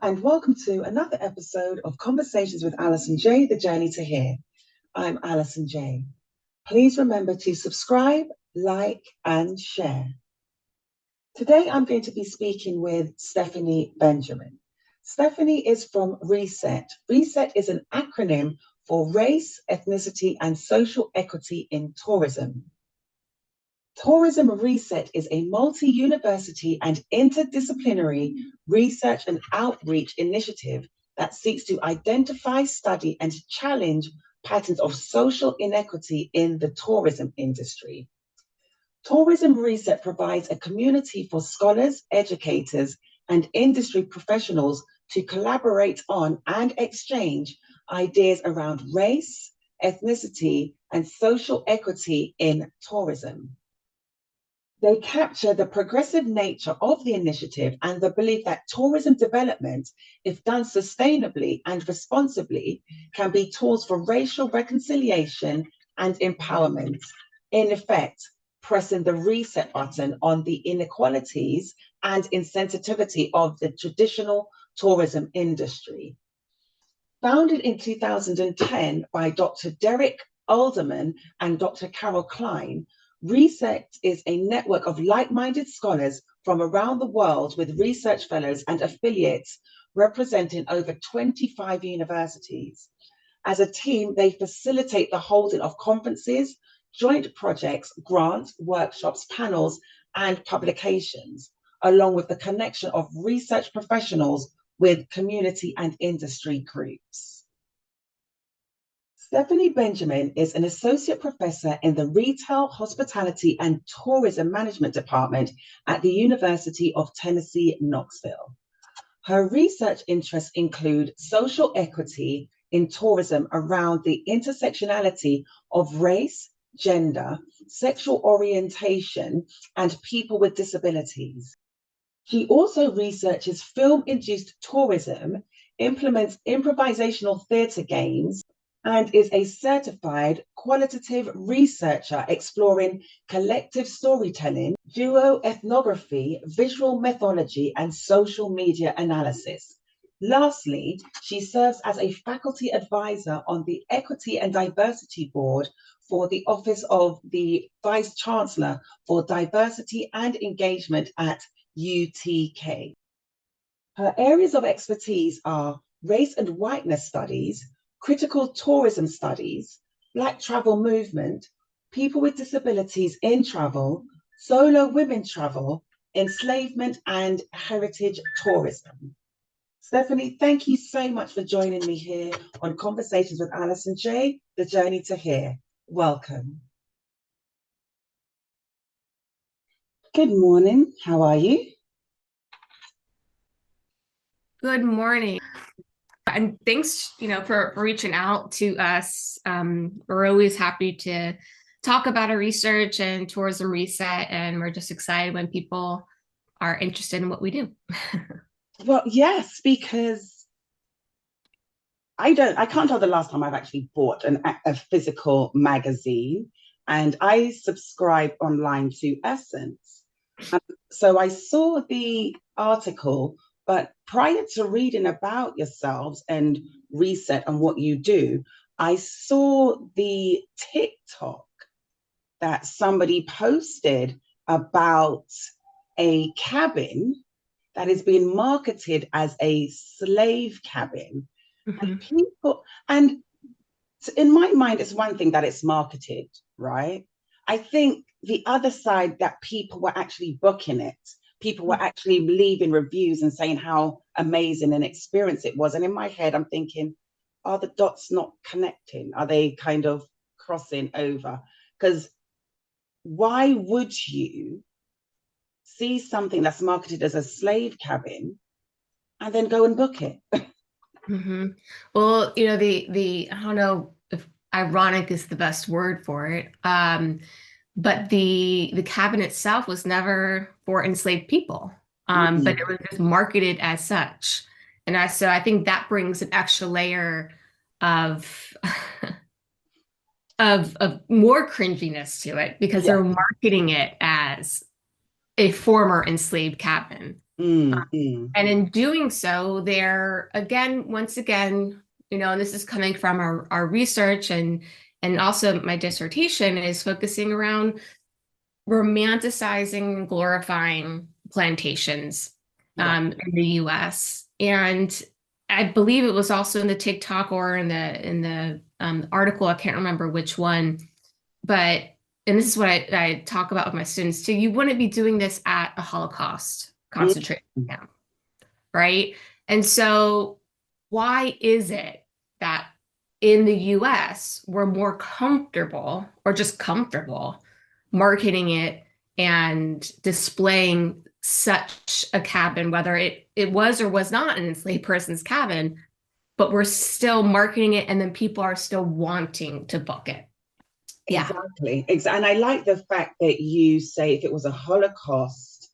and welcome to another episode of Conversations with Alison J, The Journey to Here. I'm Alison J. Please remember to subscribe, like, and share. Today, I'm going to be speaking with Stefanie Benjamin. Stefanie is from RESET. RESET is an acronym for Race, Ethnicity, and Social Equity in Tourism. Tourism Reset is a multi-university and interdisciplinary research and outreach initiative that seeks to identify, study, and challenge patterns of social inequity in the tourism industry. Tourism Reset provides a community for scholars, educators, and industry professionals to collaborate on and exchange ideas around race, ethnicity, and social equity in tourism. They capture the progressive nature of the initiative and the belief that tourism development, if done sustainably and responsibly, can be tools for racial reconciliation and empowerment. In effect, pressing the reset button on the inequalities and insensitivity of the traditional tourism industry. Founded in 2010 by Dr. Derek Alderman and Dr. Carol Klein, RESET is a network of like-minded scholars from around the world with research fellows and affiliates representing over 25 universities. As a team, they facilitate the holding of conferences, joint projects, grants, workshops, panels, and publications, along with the connection of research professionals with community and industry groups. Stefanie Benjamin is an associate professor in the Retail, Hospitality, and Tourism Management Department at the University of Tennessee, Knoxville. Her research interests include social equity in tourism around the intersectionality of race, gender, sexual orientation, and people with disabilities. She also researches film-induced tourism, implements improvisational theatre games, and is a certified qualitative researcher exploring collective storytelling, duo ethnography, visual methodology, and social media analysis. Lastly, she serves as a faculty advisor on the Equity and Diversity Board for the Office of the Vice Chancellor for Diversity and Engagement at UTK. Her areas of expertise are race and whiteness studies, critical tourism studies, Black travel movement, people with disabilities in travel, solo women travel, enslavement, and heritage tourism. Stefanie, thank you so much for joining me here on Conversations with Alison J, The Journey to Here. Welcome. Good morning. How are you? Good morning. And thanks, for reaching out to us. We're always happy to talk about our research and tourism reset, and we're just excited when people are interested in what we do. Well, yes, because I can't tell the last time I've actually bought a physical magazine, and I subscribe online to Essence. So I saw the article, but prior to reading about yourselves and Reset and what you do, I saw the TikTok that somebody posted about a cabin that is being marketed as a slave cabin. Mm-hmm. And in my mind, it's one thing that it's marketed, right? I think the other side, that people were actually booking it. People were actually leaving reviews and saying how amazing an experience it was. And in my head, I'm thinking, are the dots not connecting? Are they kind of crossing over? Because why would you see something that's marketed as a slave cabin and then go and book it? Mm-hmm. Well, the I don't know if ironic is the best word for it, but the cabin itself was never for enslaved people, but it was just marketed as such. And so I think that brings an extra layer of of more cringiness to it, because they're marketing it as a former enslaved cabin. And in doing so, they're again, once again, and this is coming from our research and also my dissertation is focusing around romanticizing and glorifying plantations in the US. And I believe it was also in the TikTok or in the article, I can't remember which one, but and this is what I talk about with my students too. You wouldn't be doing this at a Holocaust concentration camp, right? And so why is it that in the US we're more comfortable or just comfortable marketing it and displaying such a cabin, whether it was or was not an enslaved person's cabin, but we're still marketing it and then people are still wanting to book it. Yeah. Exactly. And I like the fact that you say if it was a Holocaust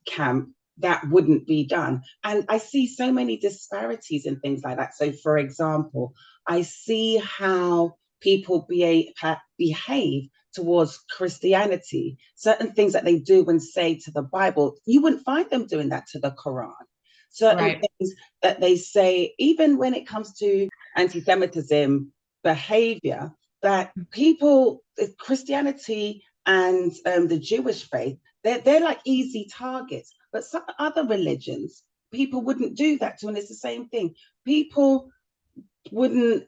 camp, that wouldn't be done. And I see so many disparities in things like that. So, for example, I see how people behave towards Christianity, certain things that they do and say to the Bible, you wouldn't find them doing that to the Quran. Certain things that they say, even when it comes to anti-Semitism behavior, that people, Christianity and the Jewish faith, they're like easy targets. But some other religions, people wouldn't do that to, and it's the same thing. People wouldn't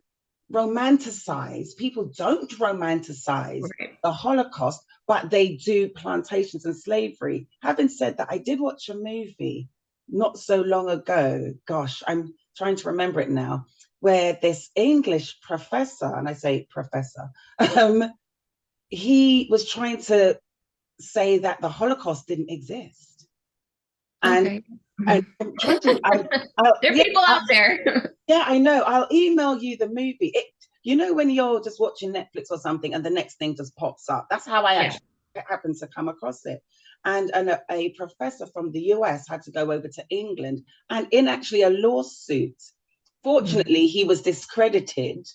romanticize. People don't romanticize the Holocaust, but they do plantations and slavery. Having said that, I did watch a movie not so long ago. Gosh, I'm trying to remember it now, where this English professor, and I say professor, he was trying to say that the Holocaust didn't exist. And I'm trying to, there are people out there. Yeah, I know. I'll email you the movie. When you're just watching Netflix or something and the next thing just pops up. That's how I actually happened to come across it. And a professor from the US had to go over to England and in actually a lawsuit. Fortunately, he was discredited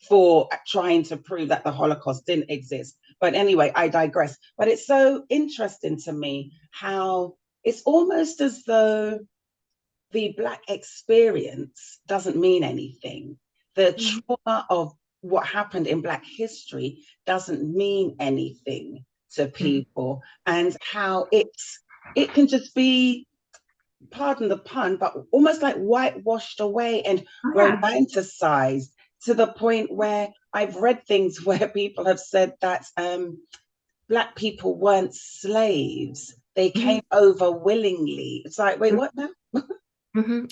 for trying to prove that the Holocaust didn't exist. But anyway, I digress. But it's so interesting to me how it's almost as though the Black experience doesn't mean anything. The trauma of what happened in Black history doesn't mean anything to people, and how it can just be, pardon the pun, but almost like whitewashed away and romanticized to the point where I've read things where people have said that Black people weren't slaves. They came over willingly. It's like, wait, what now?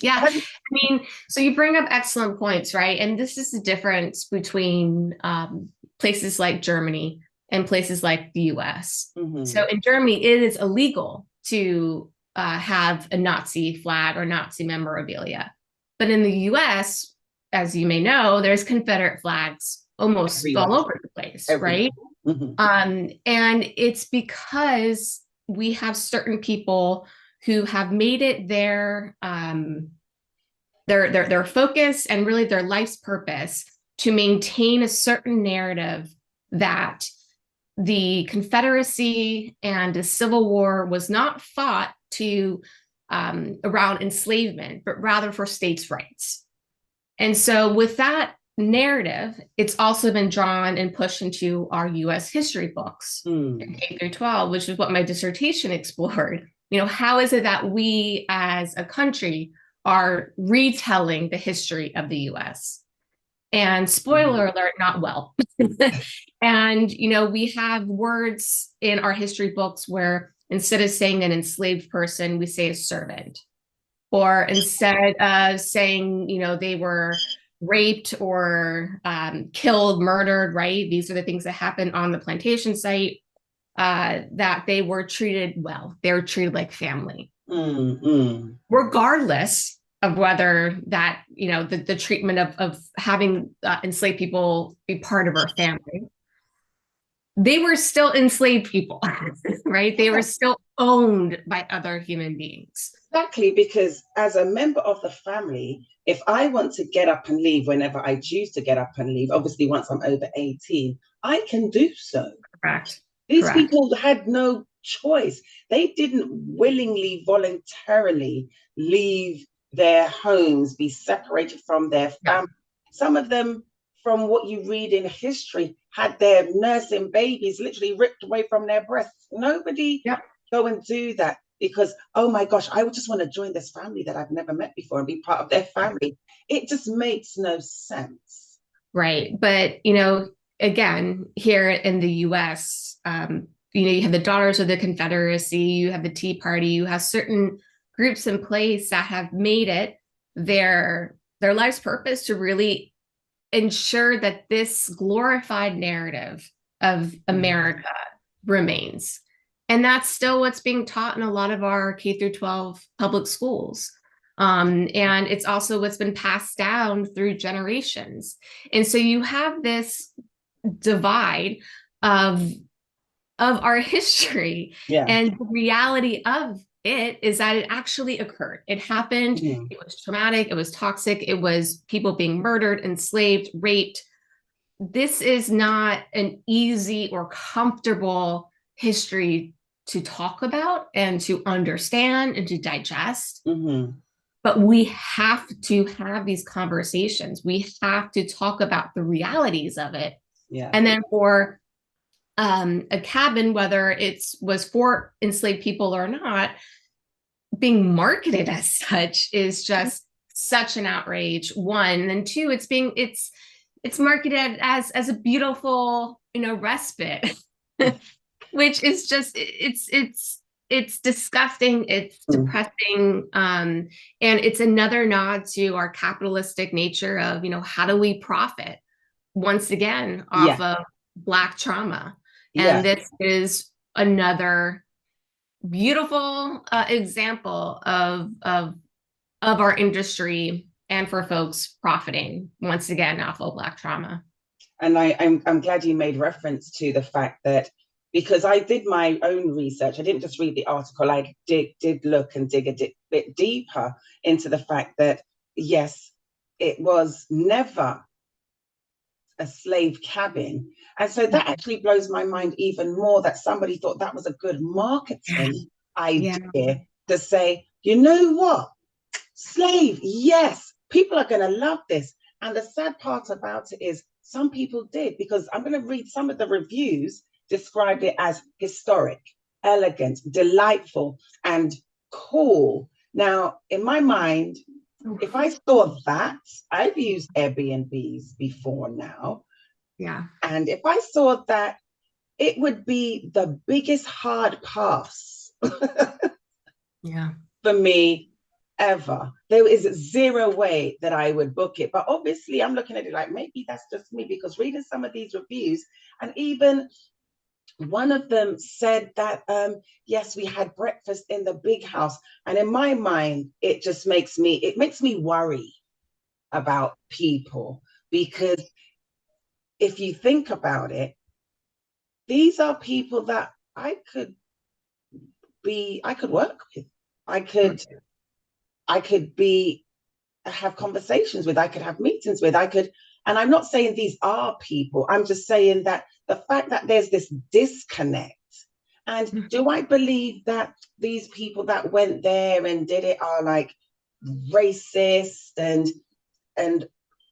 Yeah, I mean, so you bring up excellent points, right? And this is the difference between places like Germany and places like the US. So in Germany, it is illegal to have a Nazi flag or Nazi memorabilia. But in the US, as you may know, there's Confederate flags almost all over the place, right? And it's because we have certain people who have made it their focus and really their life's purpose to maintain a certain narrative that the Confederacy and the Civil War was not fought to around enslavement, but rather for states' rights. And so with that narrative, it's also been drawn and pushed into our US history books, K through 12, which is what my dissertation explored. How is it that we as a country are retelling the history of the US? And spoiler alert, not well. And, we have words in our history books where instead of saying an enslaved person, we say a servant. Or instead of saying, they were raped or killed, murdered, right? These are the things that happened on the plantation site. That they were treated well. They were treated like family. Regardless of whether that, the treatment of having enslaved people be part of our family, they were still enslaved people, right? They were still owned by other human beings. Exactly, because as a member of the family, if I want to get up and leave whenever I choose to get up and leave, obviously once I'm over 18, I can do so. Correct. These people had no choice. They didn't willingly, voluntarily leave their homes, be separated from their family. Some of them, from what you read in history, had their nursing babies literally ripped away from their breasts. Nobody go and do that because, oh my gosh, I would just want to join this family that I've never met before and be part of their family. It just makes no sense. Right. But, again, here in the US, you have the Daughters of the Confederacy, you have the Tea Party, you have certain groups in place that have made it their life's purpose to really ensure that this glorified narrative of America remains. And that's still what's being taught in a lot of our K through 12 public schools. And it's also what's been passed down through generations. And so you have this divide of our history. And the reality of it is that it actually occurred. It happened. It was traumatic. It was toxic. It was people being murdered, enslaved, raped. This is not an easy or comfortable history to talk about and to understand and to digest. But we have to have these conversations. We have to talk about the realities of it. And then for a cabin, whether it was for enslaved people or not, being marketed as such is just such an outrage. One, and two, it's marketed as a beautiful, respite, which is just it's disgusting. It's depressing, and it's another nod to our capitalistic nature of how do we profit once again off of Black trauma. And this is another beautiful example of our industry and for folks profiting once again off of Black trauma. And I'm glad you made reference to the fact that, because I did my own research, I didn't just read the article, I did look and dig a bit deeper into the fact that, yes, it was never a slave cabin. And so that actually blows my mind even more, that somebody thought that was a good marketing idea to say, you know what, slave, yes, people are going to love this. And the sad part about it is some people did, because I'm going to read some of the reviews, described it as historic, elegant, delightful, and cool. Now, in my mind, if I saw that, I've used Airbnbs before now. And if I saw that, it would be the biggest hard pass for me ever. There is zero way that I would book it. But obviously, I'm looking at it like, maybe that's just me, because reading some of these reviews, and even one of them said that, yes, we had breakfast in the big house. And in my mind, it makes me worry about people, because if you think about it, these are people that I could work with. I could have conversations with, I could have meetings with, and I'm not saying these are people, I'm just saying that the fact that there's this disconnect. And do I believe that these people that went there and did it are like racist and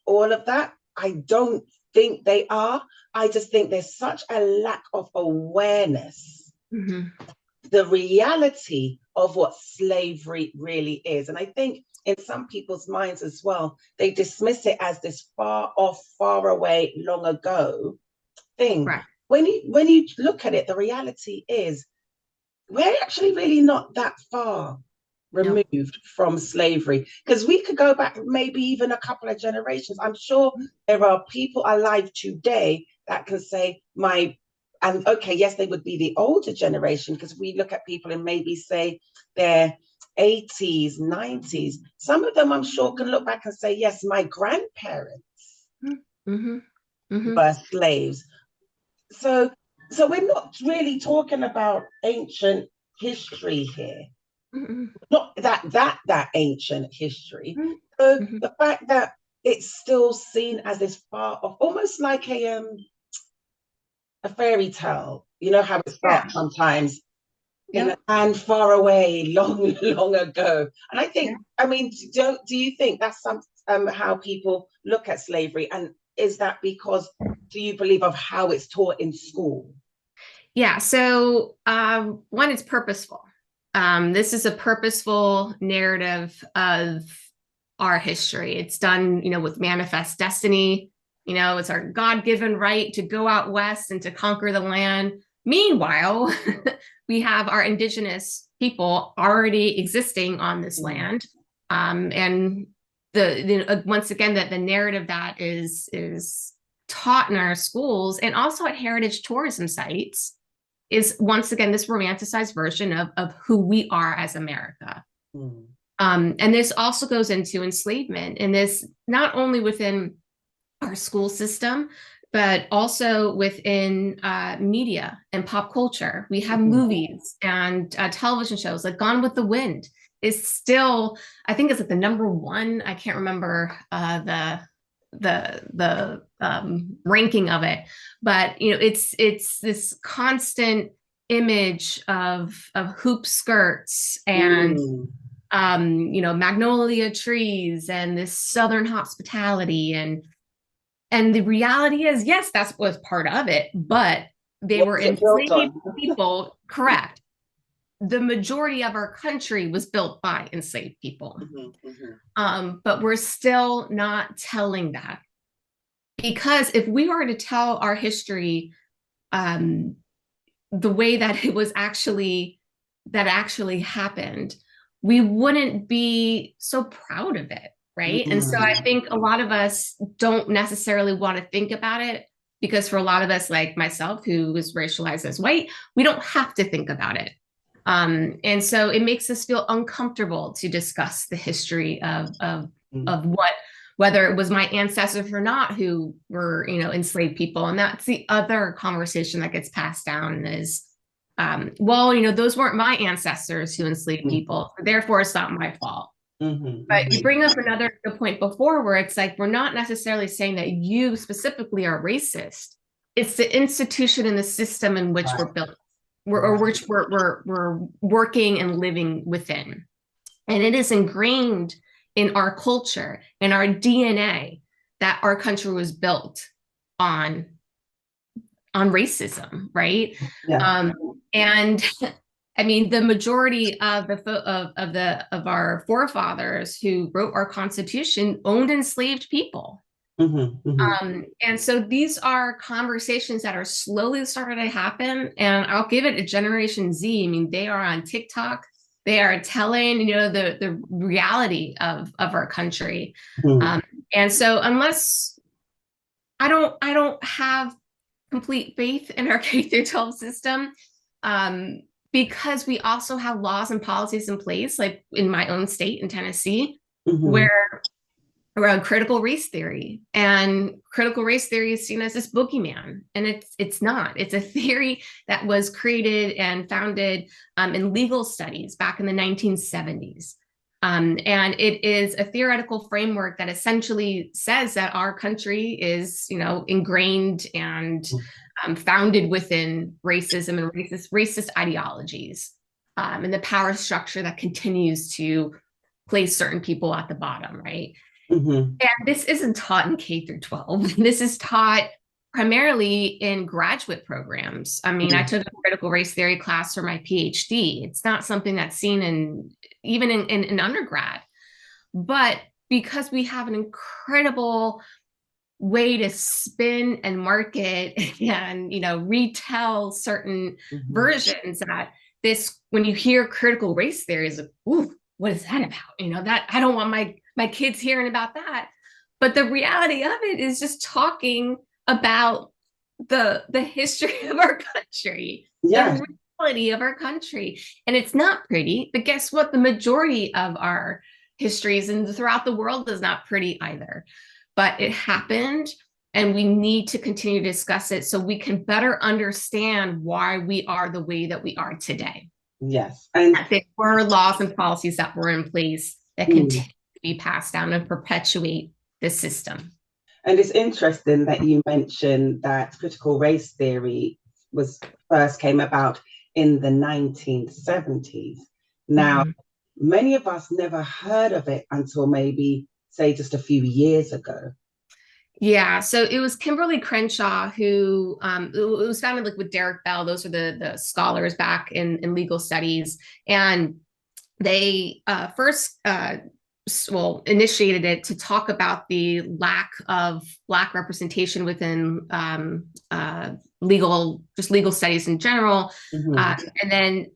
all of that? I don't think they are. I just think there's such a lack of awareness, the reality of what slavery really is. And I think in some people's minds as well, they dismiss it as this far off, far away, long ago thing. When you look at it, the reality is we're actually really not that far removed from slavery, because we could go back maybe even a couple of generations. I'm sure there are people alive today that can say and okay, yes, they would be the older generation, because we look at people and maybe say their 80s, 90s. Some of them I'm sure can look back and say, yes, my grandparents were slaves. So we're not really talking about ancient history here. Not that ancient history. So the fact that it's still seen as this far off, almost like a fairy tale. You know how it starts sometimes. in Yeah. a land far away, long, long ago. And I Yeah. think, I mean, do you think that's how people look at slavery? And is that because, do you believe, of how it's taught in school? Yeah. So, one, it's purposeful. This is a purposeful narrative of our history. It's done, with manifest destiny. It's our God-given right to go out west and to conquer the land. Meanwhile, we have our indigenous people already existing on this land. And once again, that the narrative that is taught in our schools and also at heritage tourism sites is once again this romanticized version of who we are as America. Mm. And this also goes into enslavement, and this not only within our school system, but also within media and pop culture. We have movies and television shows like Gone with the Wind is still, I think it's like the number one. I can't remember the ranking of it, but it's this constant image of hoop skirts and magnolia trees and this southern hospitality, and the reality is, yes, that was part of it, but they were enslaved people, correct. The majority of our country was built by enslaved people. But we're still not telling that. Because if we were to tell our history the way that it was actually happened, we wouldn't be so proud of it, right? And so I think a lot of us don't necessarily want to think about it, because for a lot of us, like myself, who was racialized as white, we don't have to think about it. And so it makes us feel uncomfortable to discuss the history of what, whether it was my ancestors or not who were, enslaved people. And that's the other conversation that gets passed down is, those weren't my ancestors who enslaved people, therefore it's not my fault. But you bring up another good point before where it's like, we're not necessarily saying that you specifically are racist. It's the institution and the system in which we're built, or which we're working and living within. And it is ingrained in our culture and our DNA that our country was built on racism, right? Yeah. And I mean, the majority of our forefathers who wrote our Constitution owned enslaved people. And so these are conversations that are slowly starting to happen. And I'll give it a Generation Z. I mean, they are on TikTok. They are telling, the reality of our country. And so unless I don't have complete faith in our K-12 system, because we also have laws and policies in place, like in my own state in Tennessee, where around critical race theory, and critical race theory is seen as this boogeyman, and it's not. It's a theory that was created and founded in legal studies back in the 1970s. And it is a theoretical framework that essentially says that our country is, ingrained and founded within racism and racist ideologies, and the power structure that continues to place certain people at the bottom, right? And this isn't taught in K through 12. This is taught primarily in graduate programs. I mean, I took a critical race theory class for my PhD. It's not something that's seen even in undergrad. But because we have an incredible way to spin and market and retell certain versions, that when you hear critical race theory, is like, ooh, what is that about? That I don't want my kids hearing about that. But the reality of it is just talking about the history of our country, the reality of our country. And it's not pretty, but guess what? The majority of our histories and throughout the world is not pretty either. But it happened, and we need to continue to discuss it so we can better understand why we are the way that we are today. Yes. And there were laws and policies that were in place that continue to be passed down and perpetuate the system. And it's interesting that you mentioned that critical race theory first came about in the 1970s. Now, Mhm. many of us never heard of it until maybe, say, just a few years ago. Yeah, so it was Kimberly Crenshaw who it was founded like with Derek Bell. Those are the scholars back in legal studies, and they first well initiated it to talk about the lack of Black representation within legal studies in general, Mhm. and then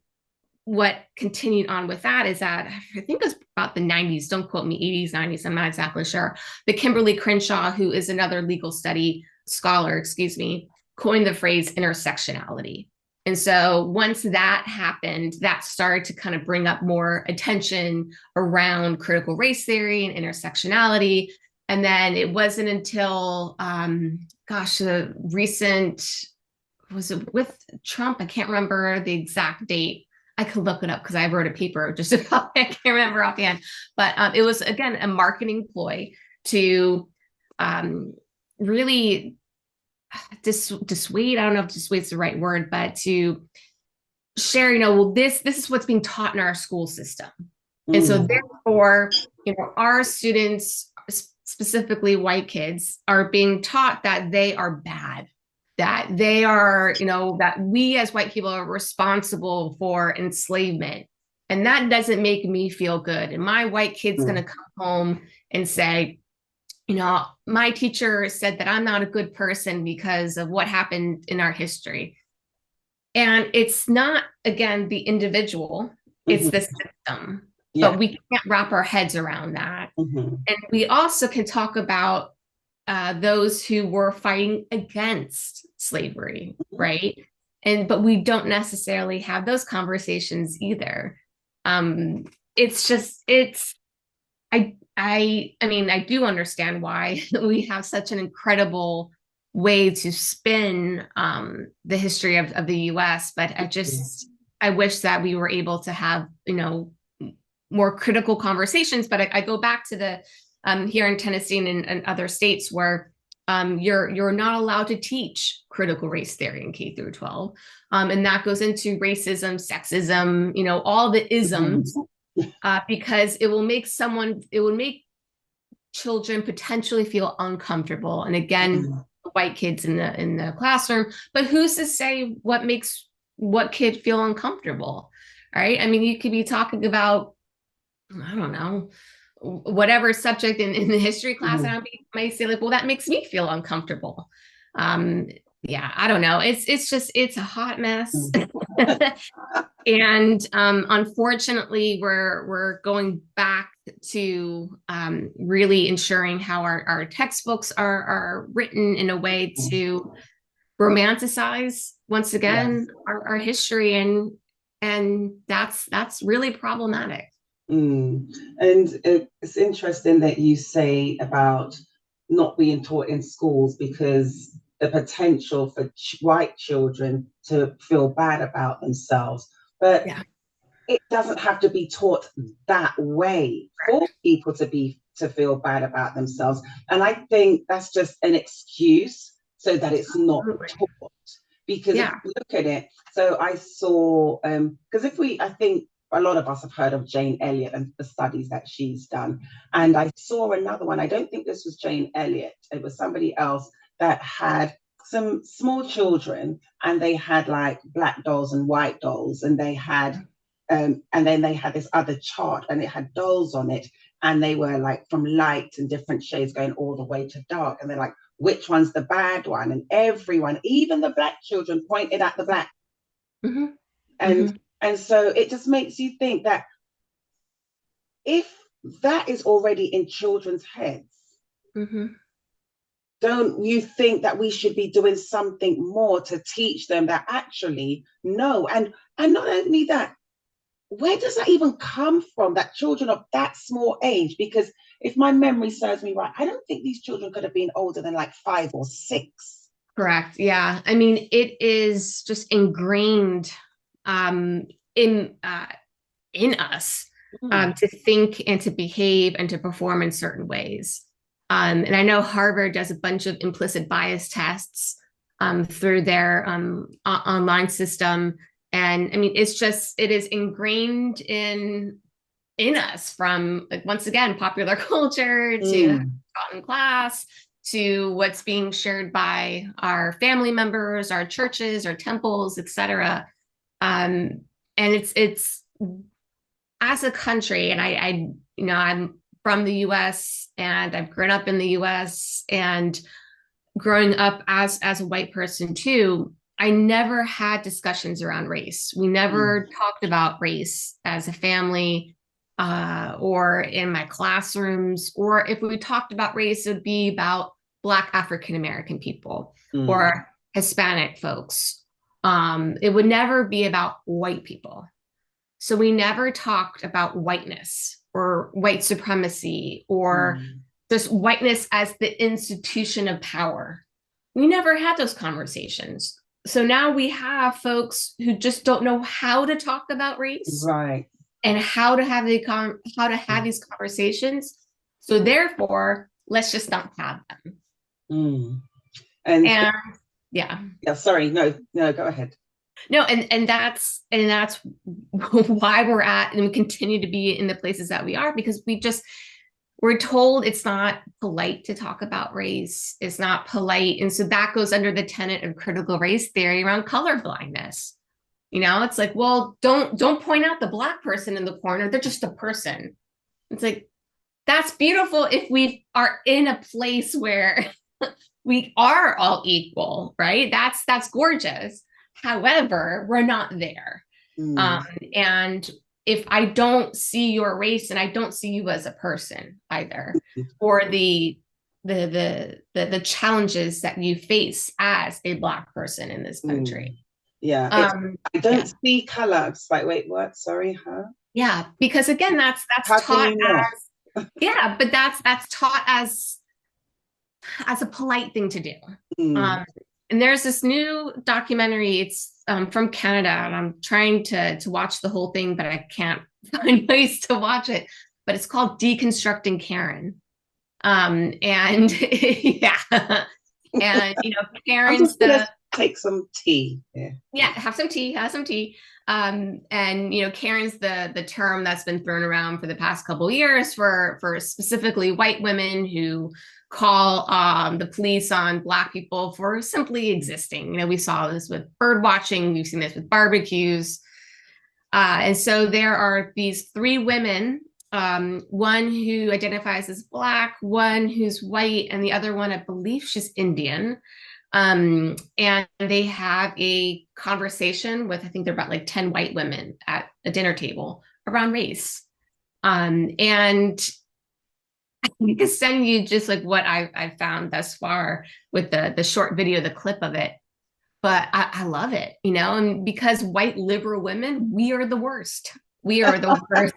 what continued on with that is that I think it was about the 90s, don't quote me, 80s, 90s, I'm not exactly sure. But Kimberly Crenshaw, who is another legal study scholar, excuse me, coined the phrase intersectionality. And so once that happened, that started to kind of bring up more attention around critical race theory and intersectionality. And then it wasn't until, the recent, was it with Trump? I can't remember the exact date. I could look it up because I wrote a paper just about it. I can't remember offhand, but it was again a marketing ploy to really dissuade. I don't know if dissuade is the right word, but to share. Well, this is what's being taught in our school system, and so Mm. therefore, our students, specifically white kids, are being taught that they are bad, that they are, that we as white people are responsible for enslavement. And that doesn't make me feel good. And my white kid's going to Mm. come home and say, my teacher said that I'm not a good person because of what happened in our history. And it's not, again, the individual, it's the Mhm. system. Yeah. But we can't wrap our heads around that. Mhm. And we also can talk about those who were fighting against slavery, Mhm. right? But we don't necessarily have those conversations either. Um, I mean, I do understand why we have such an incredible way to spin the history of the US, but I wish that we were able to have, more critical conversations. But I go back to the here in Tennessee and other states where you're not allowed to teach critical race theory in K through 12. And that goes into racism, sexism, all the Mhm. isms, because it will make children potentially feel uncomfortable. And again, Mhm. white kids in the classroom, but who's to say what makes what kid feel uncomfortable? Right? I mean, you could be talking about, I don't know, whatever subject in the history class, and Mhm. might say like, well, that makes me feel uncomfortable. Um, yeah, I don't know. It's a hot mess. Mhm. And unfortunately, we're going back to really ensuring how our textbooks are written in a way to romanticize once again Yes. our history, and that's really problematic. Mm. And it's interesting that you say about not being taught in schools because the potential for white children to feel bad about themselves. But Yeah. it doesn't have to be taught that way for people to feel bad about themselves. And I think that's just an excuse so that it's not Absolutely. taught. Because if Yeah. you look at it, so I saw because if we I think a lot of us have heard of Jane Elliott and the studies that she's done. And I saw another one. I don't think this was Jane Elliott. It was somebody else that had some small children and they had like black dolls and white dolls and they had and then they had this other chart and it had dolls on it and they were like from light and different shades going all the way to dark and they're like which one's the bad one, and everyone, even the black children, pointed at the black. Mm-hmm. and Mm-hmm. and so it just makes you think that if that is already in children's heads, Mm-hmm. don't you think that we should be doing something more to teach them that actually no, and not only that, where does that even come from, that children of that small age? Because if my memory serves me right, I don't think these children could have been older than like 5 or 6. Correct. Yeah. I mean, it is just ingrained um, in in us Mm. to think and to behave and to perform in certain ways. And I know Harvard does a bunch of implicit bias tests through their online system. And I mean, it is ingrained in us from, like, once again, popular culture to taught in class to what's being shared by our family members, our churches, our temples, etc. And it's as a country, and I'm from the US and I've grown up in the US, and growing up as a white person too, I never had discussions around race. We never talked about race as a family, or in my classrooms, or if we talked about race, it would be about Black African American people or Hispanic folks. It would never be about white people. So we never talked about whiteness or white supremacy or just whiteness as the institution of power. We never had those conversations. So now we have folks who just don't know how to talk about race, right, and how to have these conversations. So therefore, let's just not have them. And yeah. Sorry, no, go ahead. No, and that's why we're at and we continue to be in the places that we are, because we're told it's not polite to talk about race. It's not polite. And so that goes under the tenet of critical race theory around color blindness. It's like, well, don't point out the Black person in the corner. They're just a person. It's like, that's beautiful if we are in a place where we are all equal, right? That's gorgeous. However, we're not there. And if I don't see your race and I don't see you as a person either, or the challenges that you face as a Black person in this country. I don't see color. It's like, wait, what? Sorry, huh? Yeah, because again, that's How taught as but that's taught as a polite thing to do. And there's this new documentary. It's from Canada, and I'm trying to watch the whole thing, but I can't find ways to watch it. But it's called Deconstructing Karen. And yeah, and Karen's take some tea. Yeah, have some tea. And Karen's the term that's been thrown around for the past couple of years for specifically white women who call the police on Black people for simply existing. We saw this with bird watching. We've seen this with barbecues. And so there are these three women, one who identifies as Black, one who's white, and the other one, I believe she's Indian. And they have a conversation with, I think they're about like 10 white women at a dinner table around race. And I can send you just like what I found thus far with the short video, the clip of it. But I love it, and because white liberal women, we are the worst. We are the worst.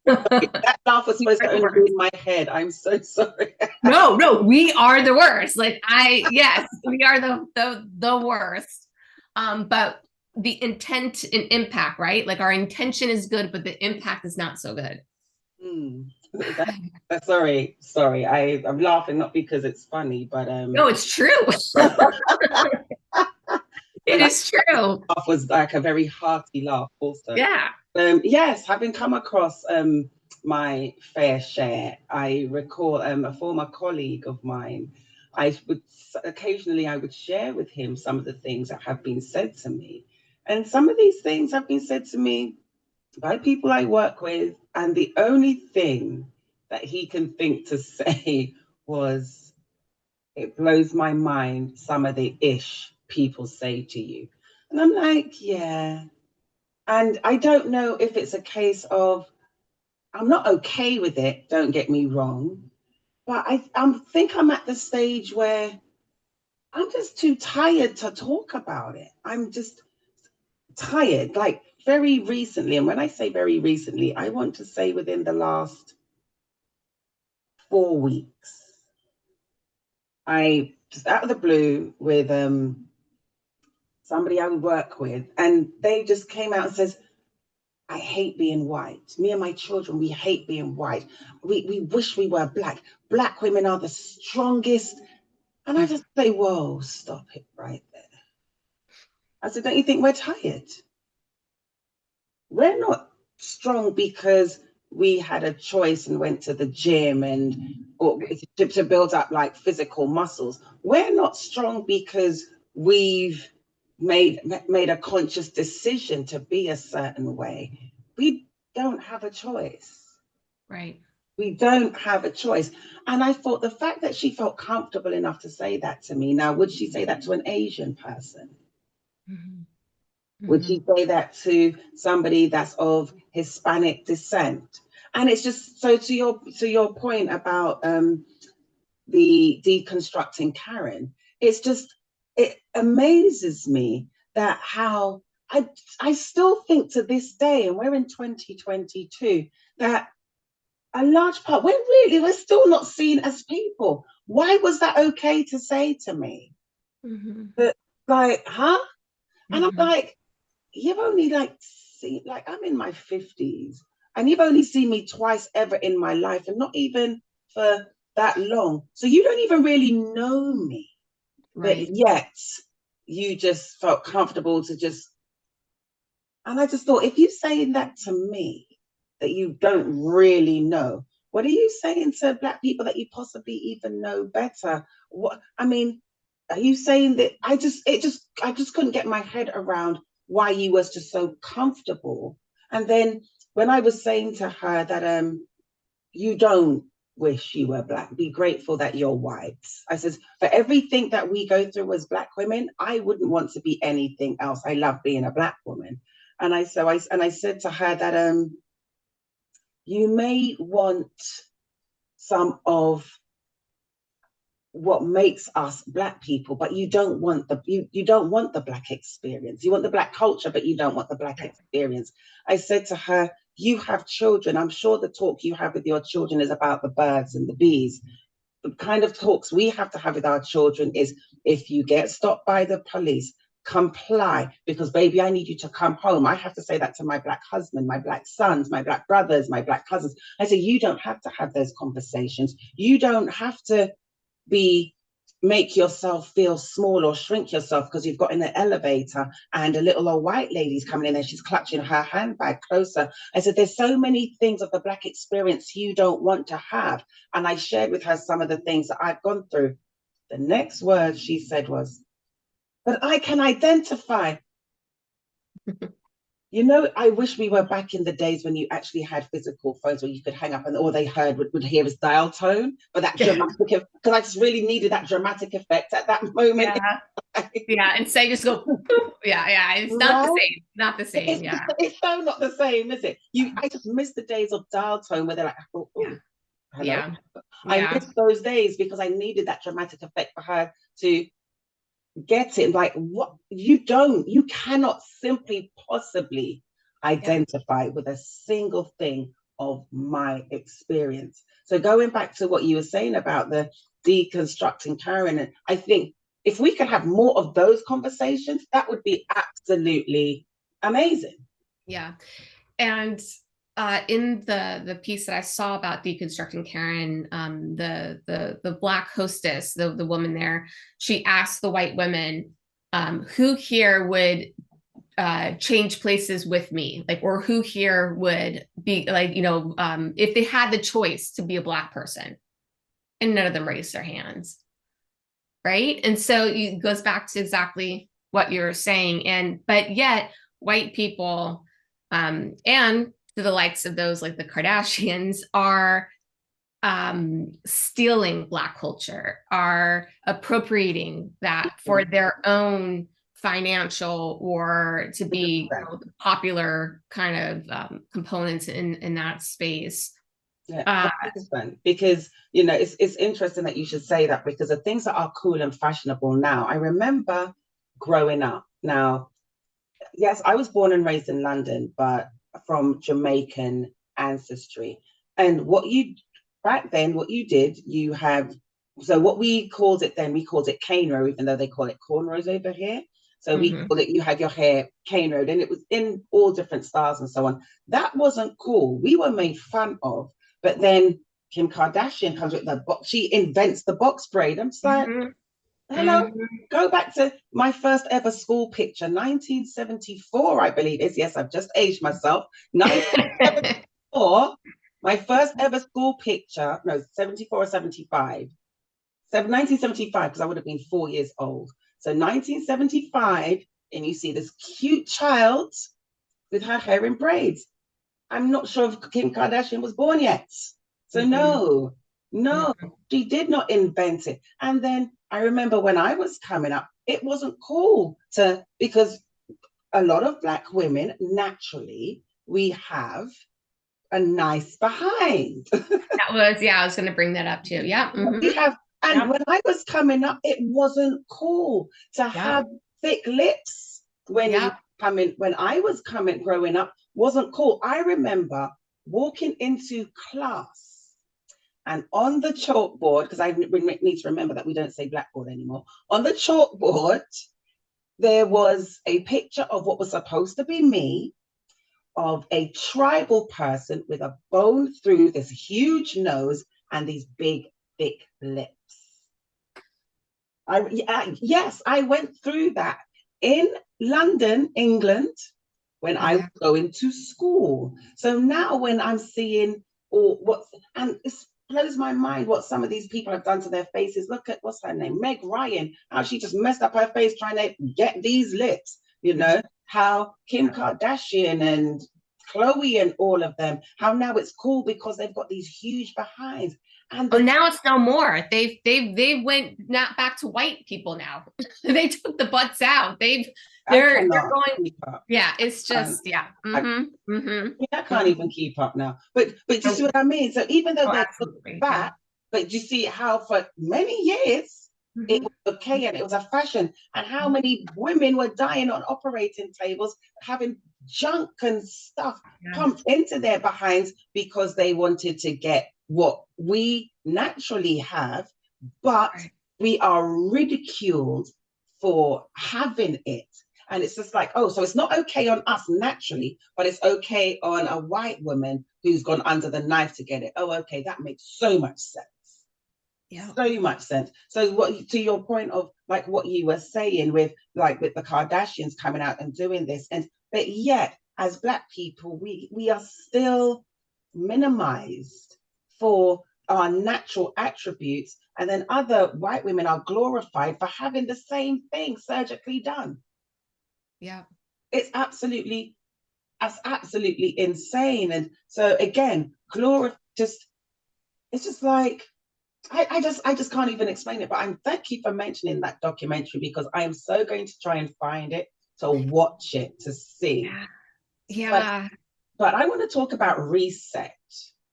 That laugh was supposed to only be in my head. I'm so sorry. No, we are the worst. Yes, we are the worst. But the intent and impact, right? Like our intention is good, but the impact is not so good. Sorry. I'm laughing not because it's funny, but no, it's true. It is true. Laugh was like a very hearty laugh also. Yeah. Yes, having come across my fair share. I recall a former colleague of mine. I would share with him some of the things that have been said to me. And some of these things have been said to me by people I work with. And the only thing that he can think to say was, it blows my mind, some of the ish people say to you. And I'm like, yeah. And I don't know if it's a case of, I'm not okay with it, don't get me wrong, but I think I'm at the stage where I'm just too tired to talk about it. I'm just tired, like very recently. And when I say very recently, I want to say within the last 4 weeks, I just out of the blue with somebody I would work with, and they just came out and says, I hate being white. Me and my children, we hate being white. We wish we were Black. Black women are the strongest. And I just say, whoa, stop it right there. I said, don't you think we're tired? we're not strong because we had a choice and went to the gym and or to build up like physical muscles. We're not strong because we've made a conscious decision to be a certain way. We don't have a choice. Right. We don't have a choice. And I thought the fact that she felt comfortable enough to say that to me, now, would she say that to an Asian person? Mm-hmm. Would Mm-hmm. she say that to somebody that's of Hispanic descent? And it's just so to your point about the deconstructing Karen, it's just it amazes me that how I still think to this day, and we're in 2022, that a large part we're still not seen as people. Why was that okay to say to me? Mm-hmm. That like, huh? And I'm Mm-hmm. like, you've only like seen, like, I'm in my 50s and you've only seen me twice ever in my life, and not even for that long. So you don't even really know me, but Right. yet you just felt comfortable to just. And I just thought, if you're saying that to me, that you don't really know, what are you saying to Black people that you possibly even know better? What, I mean, are you saying that I just couldn't get my head around why you was just so comfortable. And then when I was saying to her that you don't wish you were Black, be grateful that you're white. I says, for everything that we go through as Black women, I wouldn't want to be anything else. I love being a Black woman. And I said to her that you may want some of what makes us Black people, but you don't want you don't want the Black experience. You want the Black culture, but you don't want the Black experience. I said to her, you have children. I'm sure the talk you have with your children is about the birds and the bees. The kind of talks we have to have with our children is, if you get stopped by the police, comply, because baby, I need you to come home. I have to say that to my Black husband, my Black sons, my Black brothers, my Black cousins. I say, you don't have to have those conversations. You don't have to be make yourself feel small or shrink yourself because you've got in the elevator and a little old white lady's coming in and she's clutching her handbag closer. I said, there's so many things of the Black experience you don't want to have. And I shared with her some of the things that I've gone through. The next word she said was, but I can identify. You know, I wish we were back in the days when you actually had physical phones where you could hang up and all they heard would hear is dial tone, but that dramatic, because I just really needed that dramatic effect at that moment. Yeah. Yeah. And say just go, boop. Yeah, yeah. It's not the Right? same. Not the same. Yeah. It's so not the same, is it? I just miss the days of dial tone where they're like, oh, Yeah. oh, hello. Yeah. I Yeah. miss those days because I needed that dramatic effect for her to get it. Like, what you cannot simply possibly Yeah. identify with a single thing of my experience. So going back to what you were saying about the deconstructing Karen, and I think if we could have more of those conversations, that would be absolutely amazing. Yeah. And in the piece that I saw about deconstructing Karen, the Black hostess, the woman there, she asked the white women, who here would change places with me, like, or who here would be like, if they had the choice to be a Black person, and none of them raised their hands, right? And so it goes back to exactly what you're saying, but yet white people, and to the likes of those like the Kardashians, are stealing Black culture, are appropriating that for their own financial or to be popular kind of components in that space. Yeah, 100%. Because it's interesting that you should say that, because the things that are cool and fashionable now. I remember growing up. Now, yes, I was born and raised in London, but from Jamaican ancestry. And back then, what you did, you have, so what we called it then, we called it cane row, even though they call it cornrows over here. So we called it, you had your hair cane rowed, and it was in all different styles and so on. That wasn't cool. We were made fun of. But then Kim Kardashian comes with the box, she invents the box braid. I'm just like, Hello, Mhm. go back to my first ever school picture, 1974, I believe is. Yes, I've just aged myself. 1974, my first ever school picture, no, 74 or 75. 1975, because I would have been 4 years old. So 1975, and you see this cute child with her hair in braids. I'm not sure if Kim Kardashian was born yet. So Mhm. no, no, Mhm. she did not invent it. And then I remember when I was coming up, it wasn't cool to, because a lot of Black women, naturally, we have a nice behind. That was, yeah, I was going to bring that up too. Yeah. We have, and Yep. when I was coming up, it wasn't cool to Yep. have thick lips when you Yep. when I was coming growing up, wasn't cool. I remember walking into class and on the chalkboard, because I need to remember that we don't say blackboard anymore. On the chalkboard, there was a picture of what was supposed to be me, of a tribal person with a bone through this huge nose and these big, thick lips. Yes, I went through that in London, England, when I was Yeah. going to school. So now when I'm seeing or what's and it blows my mind what some of these people have done to their faces. Look at what's her name, Meg Ryan, how she just messed up her face trying to get these lips. You know how Kim Kardashian and Chloe and all of them, how now it's cool because they've got these huge behinds. And Oh, the now it's no more. They've went not back to white people now. They took the butts out. I They're cannot going. keep up. Yeah, it's And just yeah. I, I can't even keep up now. But you see Oh, what I mean? So even though oh, they're absolutely. Yeah. back, but you see how for many years it Mhm. was okay and it was a fashion, and how many women were dying on operating tables having junk and stuff Yeah. pumped into their behinds because they wanted to get what we naturally have, but Right. we are ridiculed for having it. And it's just like, oh, so it's not okay on us naturally, but it's okay on a white woman who's gone under the knife to get it. Oh, okay, that makes so much sense. Yeah. So much sense. So what to your point of like what you were saying with the Kardashians coming out and doing this, and but yet as Black people, we are still minimized for our natural attributes, and then other white women are glorified for having the same thing surgically done. Yeah. It's absolutely that's absolutely insane. And so again, glory just it's just like I just can't even explain it. But I'm thank you for mentioning that documentary because I am so going to try and find it to watch it to see. Yeah. But Yeah. but I want to talk about reset,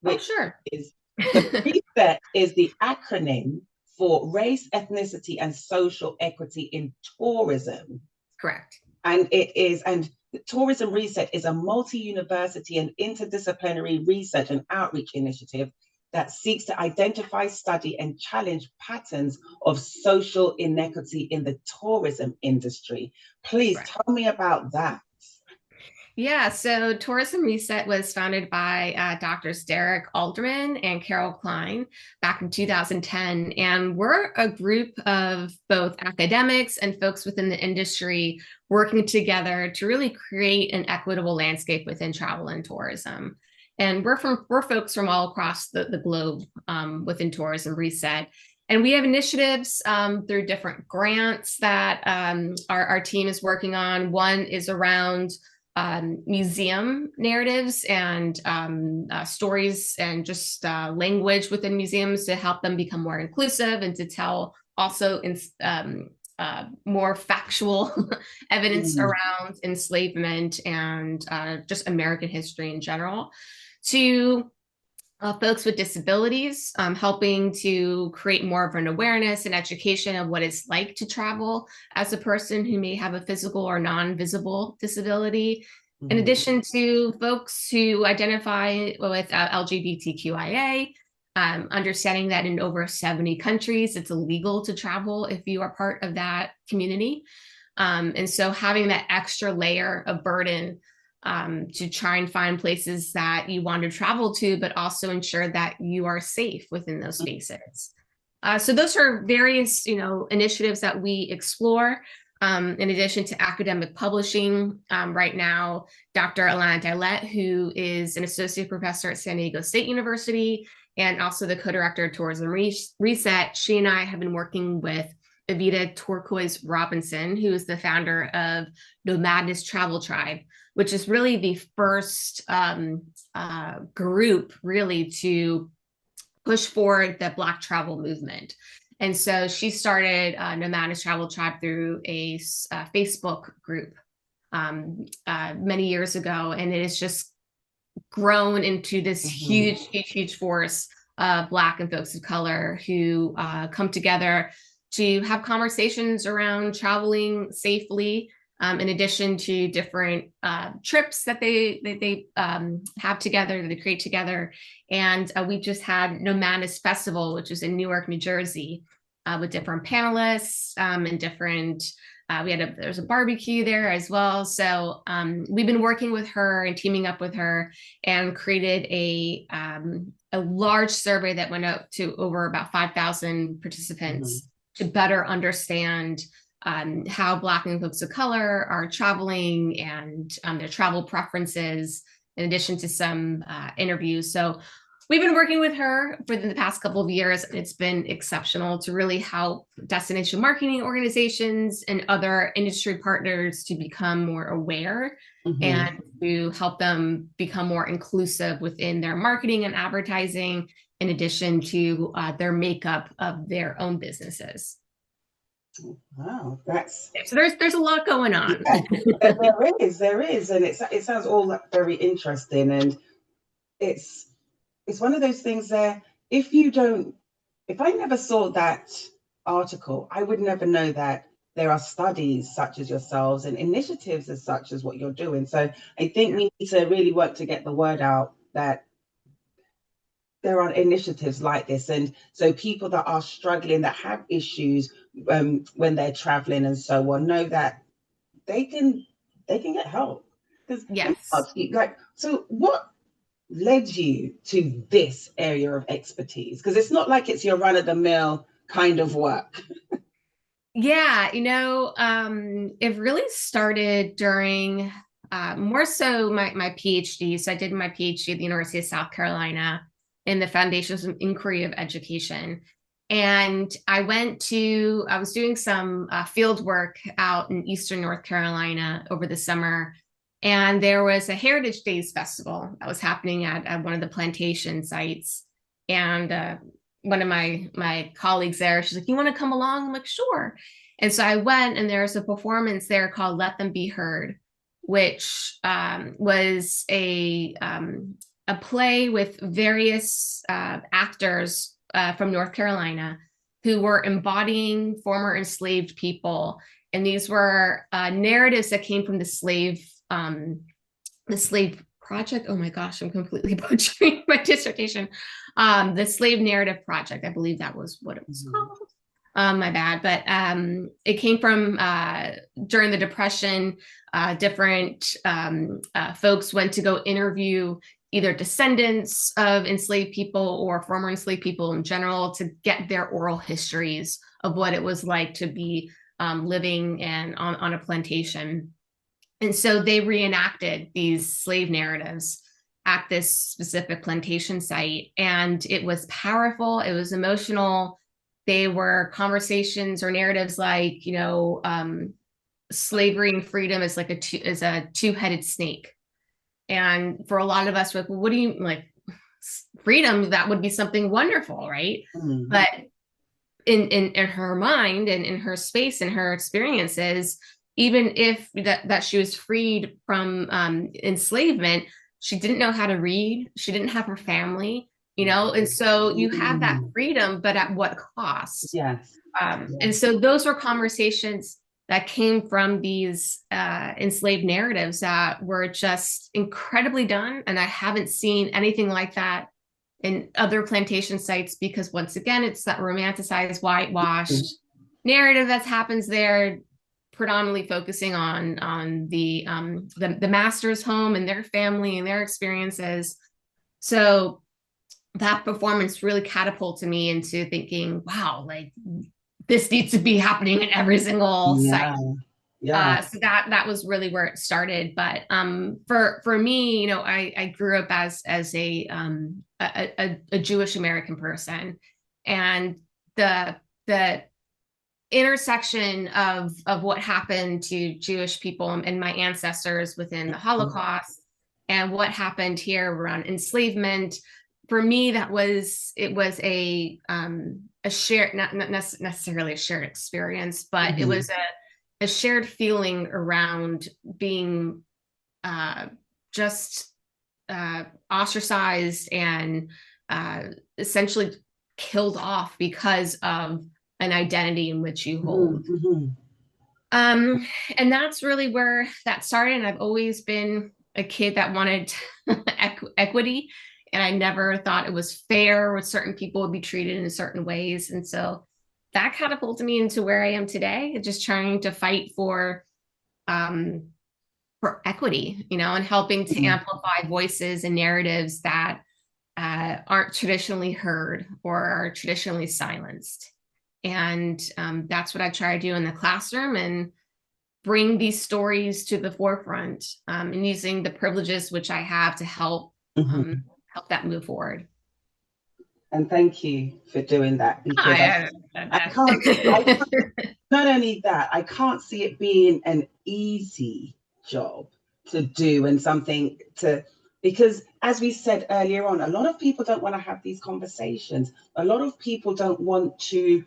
Oh, which sure. is so reset is the acronym for race, ethnicity, and social equity in tourism. Correct. And Tourism Reset is a multi-university and interdisciplinary research and outreach initiative that seeks to identify, study, and challenge patterns of social inequity in the tourism industry. Please Correct. tell me about that. Yeah, so Tourism Reset was founded by Doctors Derek Alderman and Carol Klein back in 2010. And we're a group of both academics and folks within the industry working together to really create an equitable landscape within travel and tourism. And we're folks from all across the globe within Tourism Reset. And we have initiatives through different grants that our team is working on. One is around museum narratives and stories and just language within museums to help them become more inclusive and to tell also more factual evidence Mm, around enslavement and just American history in general. To folks with disabilities, helping to create more of an awareness and education of what it's like to travel as a person who may have a physical or non-visible disability. In mm, addition to folks who identify with LGBTQIA, understanding that in over 70 countries, it's illegal to travel if you are part of that community. And so having that extra layer of burden to try and find places that you want to travel to, but also ensure that you are safe within those spaces. So those are various, initiatives that we explore. In addition to academic publishing, right now, Dr. Alana Dilette, who is an associate professor at San Diego State University and also the co-director of Tourism Reset, she and I have been working with Evita Turquoise Robinson, who is the founder of Nomadness Travel Tribe, which is really the first group really to push forward the Black travel movement. And so she started Nomadness Travel Tribe through a Facebook group many years ago. And it has just grown into this huge force of Black and folks of color who come together to have conversations around traveling safely, in addition to different trips that they have together, that they create together. And we just had Nomadness Festival, which was in Newark, New Jersey, with different panelists and different, there's a barbecue there as well. So we've been working with her and teaming up with her and created a large survey that went out to over about 5,000 participants to better understand how Black and folks of color are traveling and their travel preferences, in addition to some interviews. So we've been working with her for the past couple of years, and it's been exceptional to really help destination marketing organizations and other industry partners to become more aware and to help them become more inclusive within their marketing and advertising, in addition to their makeup of their own businesses. Wow, that's so there's a lot going on. Yeah, there is, and it sounds all very interesting, and it's one of those things there. If I never saw that article, I would never know that there are studies such as yourselves and initiatives as such as what you're doing. So I think we need to really work to get the word out that there are initiatives like this, and so people that are struggling, that have issues when they're traveling and so on, know that they can get help. Because so what led you to this area of expertise? Because it's not like it's your run-of-the-mill kind of work. Yeah, it really started during more so my PhD. So I did my PhD at the University of South Carolina in the Foundations of Inquiry of Education. And I was doing some field work out in Eastern North Carolina over the summer. And there was a Heritage Days festival that was happening at one of the plantation sites. And one of my colleagues there, she's like, "You want to come along?" I'm like, "Sure." And so I went, and there's a performance there called Let Them Be Heard, which was a play with various actors from North Carolina who were embodying former enslaved people. And these were narratives that came from the slave project. Oh my gosh, I'm completely butchering my dissertation. The Slave Narrative Project, I believe that was what it was called. My bad. But it came from during the Depression. Different folks went to go interview either descendants of enslaved people or former enslaved people in general to get their oral histories of what it was like to be living and on a plantation. And so they reenacted these slave narratives at this specific plantation site. And it was powerful. It was emotional. They were conversations or narratives like, slavery and freedom is like a two-headed snake. And for a lot of us, we're like, well, what do you like? Freedom, that would be something wonderful, right? But in her mind and in her space and her experiences, even if that she was freed from enslavement, she didn't know how to read. She didn't have her family, and so you have that freedom, but at what cost? Yes. And so those were conversations that came from these enslaved narratives that were just incredibly done. And I haven't seen anything like that in other plantation sites, because once again, it's that romanticized, whitewashed narrative that happens there, predominantly focusing on the master's home and their family and their experiences. So that performance really catapulted me into thinking, wow, like this needs to be happening in every single site. Yeah. Yeah. So that was really where it started. But for me, you know, I grew up as a Jewish American person, and the intersection of what happened to Jewish people and my ancestors within the Holocaust and what happened here around enslavement, for me that was it was a shared, not necessarily a shared experience, but it Mhm. was a shared feeling around being uh, just ostracized and essentially killed off because of an identity in which you Mhm. hold. Mhm. Um, and that's really where that started. And I've always been a kid that wanted equity, and I never thought it was fair with certain people would be treated in certain ways. And so that catapulted me into where I am today, just trying to fight um, for equity, you know, and helping to Mhm. amplify voices and narratives that aren't traditionally heard or are traditionally silenced. And that's what I try to do in the classroom, and bring these stories to the forefront, and using the privileges which I have to Mhm. help that move forward. And thank you for doing that, because I, I can't, not only that, I can't see it being an easy job to do, and something to, because as we said earlier on, a lot of people don't want to have these conversations. A lot of people don't want to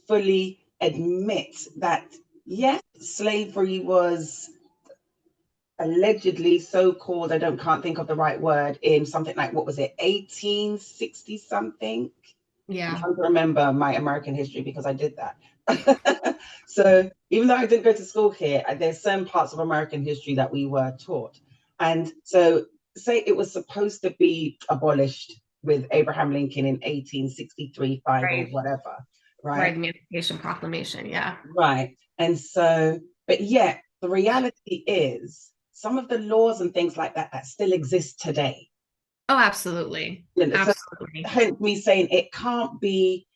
fully admit that, yes, slavery was allegedly so-called, can't think of the right word, in something like, what was it, 1860 something? I'm yeah, trying to remember my American history because I did that. So even though I didn't go to school here, there's some parts of American history that we were taught. And so say it was supposed to be abolished with Abraham Lincoln in 1863, 5 or right, whatever, right. right? The Emancipation Proclamation. Yeah. Right. And so, but yet the reality is some of the laws and things like that that still exist today. Oh, absolutely, So absolutely. hence me saying it can't be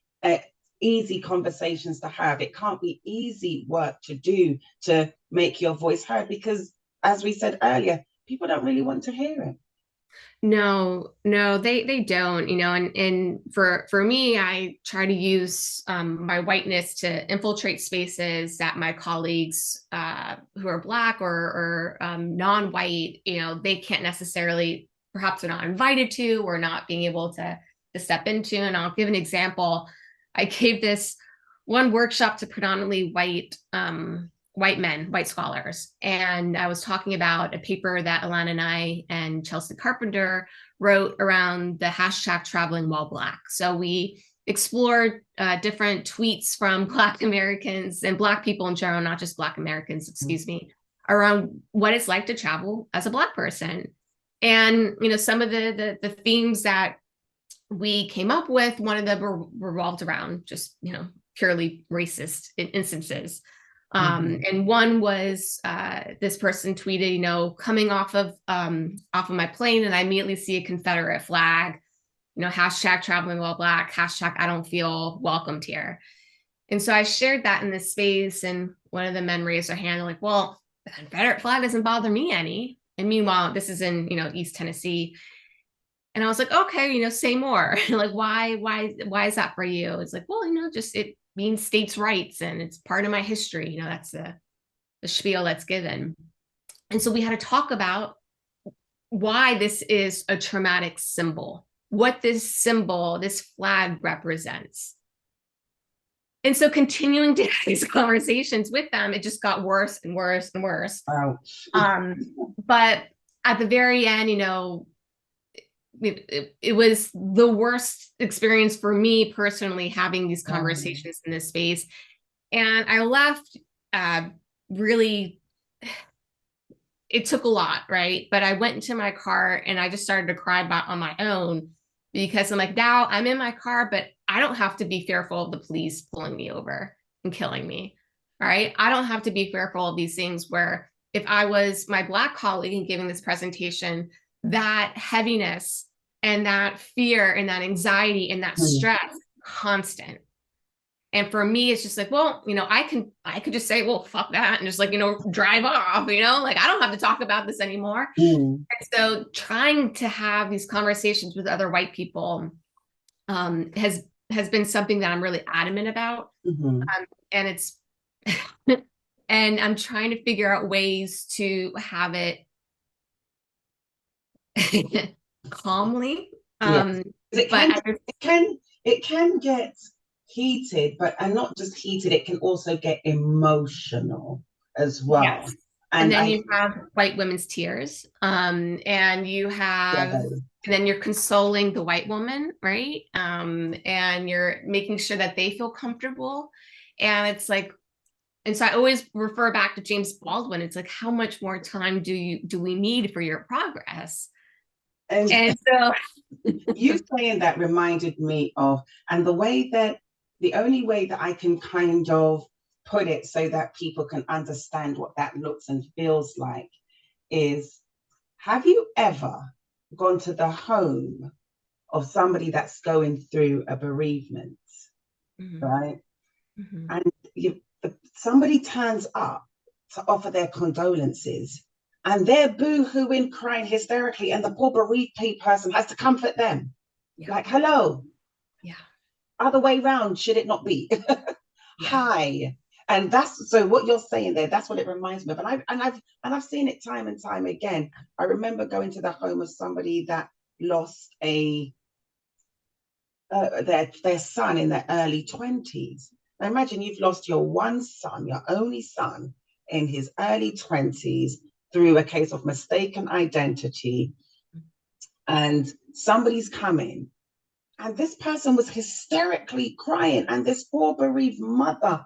easy conversations to have. It can't be easy work to do to make your voice heard, because, as we said earlier, people don't really want to hear it. No, no, they don't, you know, and for me, I try to use my whiteness to infiltrate spaces that my colleagues who are Black or non-white, you know, they can't necessarily, perhaps are not invited to, or not being able to step into. And I'll give an example. I gave this one workshop to predominantly white men, white scholars. And I was talking about a paper that Alana and I and Chelsea Carpenter wrote around the hashtag traveling while Black. So we explored different tweets from Black Americans and Black people in general, not just Black Americans, excuse me, around what it's like to travel as a Black person. And, you know, some of the themes that we came up with, one of them revolved around just, you know, purely racist instances. Mhm. And one was this person tweeted, you know, coming off of my plane, and I immediately see a Confederate flag, you know, hashtag traveling while Black, hashtag I don't feel welcomed here. And so I shared that in this space, and one of the men raised their hand, like, well, the Confederate flag doesn't bother me any. And meanwhile, this is in, you know, East Tennessee. And I was like, okay, you know, say more. Like, why is that for you? It's like, well, you know, just it means states' rights and it's part of my history. You know, that's the spiel that's given. And so we had to talk about why this is a traumatic symbol, what this symbol, this flag represents. And so continuing to have these conversations with them, it just got worse and worse and worse. Ouch. But at the very end, you know, it was the worst experience for me personally, having these conversations in this space. And I left uh, really, it took a lot, right? But I went into my car and I just started to cry about on my own, because I'm like, now I'm in my car, but I don't have to be fearful of the police pulling me over and killing me. All right. I don't have to be fearful of these things where if I was my Black colleague and giving this presentation, that heaviness and that fear and that anxiety and that Mm. stress constant. And for me, it's just like, well, I could just say, well, fuck that, and just like, drive off, like I don't have to talk about this anymore. Mm. And so trying to have these conversations with other white people has been something that I'm really adamant about. Mm-hmm. And it's and I'm trying to figure out ways to have it calmly. Yes. It But can, it can get heated, and not just heated, it can also get emotional as well. yes. And And then I, you have white women's tears. And you yeah, have, and then you're consoling the white woman, right? And you're making sure that they feel comfortable. And it's like, and so I always refer back to James Baldwin. It's like, how much more time do we need for your progress? and And so you saying that reminded me of, and the only way that I can kind of put it so that people can understand what that looks and feels like is, have you ever gone to the home of somebody that's going through a bereavement, Mhm. right? Mhm. And somebody turns up to offer their condolences, and they're boo-hooing, crying hysterically, and the poor bereaved person has to comfort them. Yeah. Like, hello. Yeah. Other way round, should it not be? Yeah. Hi. And that's so what you're saying there, that's what it reminds me of. And I've seen it time and time again. I remember going to the home of somebody that lost their son in their early 20s. Now imagine you've lost your one son, your only son, in his early 20s through a case of mistaken identity, and somebody's coming, and this person was hysterically crying, and this poor bereaved mother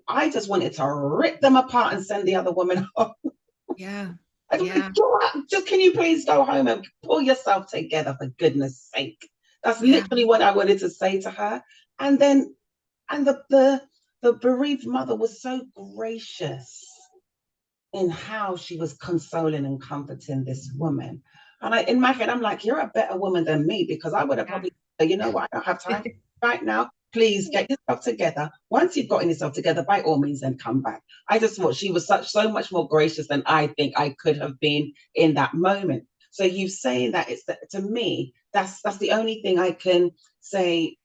I just wanted to rip them apart and send the other woman home. Yeah. I don't Yeah. just, can you please go home and pull yourself together, for goodness sake? That's Yeah. literally what I wanted to say to her. And then, and the bereaved mother was so gracious in how she was consoling and comforting this woman. And in my head, I'm like, you're a better woman than me, because I would have Yeah. probably said, you know what, I don't have time right now. Please get yourself together. Once you've gotten yourself together, by all means, then come back. I just thought she was so much more gracious than I think I could have been in that moment. So you saying that, to me, that's the only thing I can say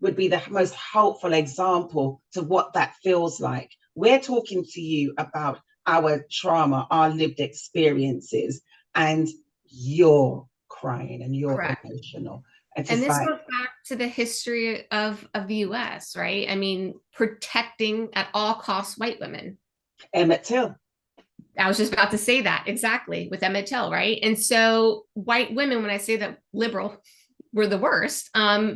would be the most helpful example to what that feels like. We're talking to you about our trauma, our lived experiences, and you're crying and you're Correct. emotional. It's And just this like goes back to the history of the US, right? I mean, protecting at all costs white women. Emmett Till. I was just about to say that exactly with Emmett Till, right? And so white women, when I say that liberal were the worst,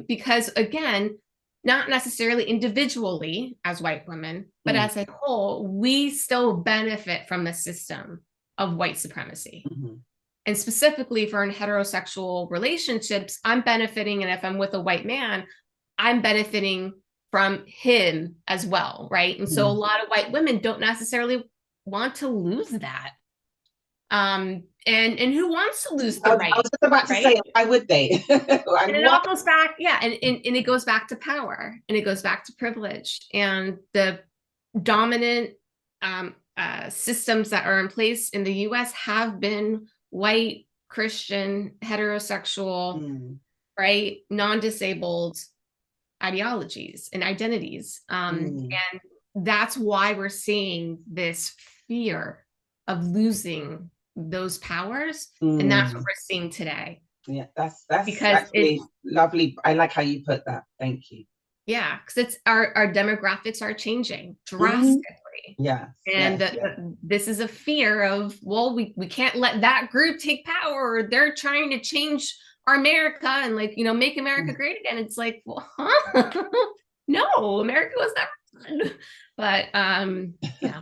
because again, not necessarily individually as white women, but as a whole, we still benefit from the system of white supremacy. Mm-hmm. And specifically for in heterosexual relationships, I'm benefiting. And if I'm with a white man, I'm benefiting from him as well, right? And so a lot of white women don't necessarily want to lose that. And who wants to lose the right? I was just about to right? say, why would they? And it all goes back, yeah, and it goes back to power, and it goes back to privilege, and the dominant systems that are in place in the US have been white, Christian, heterosexual, right, non-disabled ideologies and identities. And that's why we're seeing this fear of losing those powers. And that's what we're seeing today. Yeah, that's because actually lovely. I like how you put that. Thank you. Yeah, because it's our demographics are changing drastically. Yes. And this is a fear of, well, we can't let that group take power, or they're trying to change our America and make America great again. It's like, well, huh? No, America was never done. But yeah,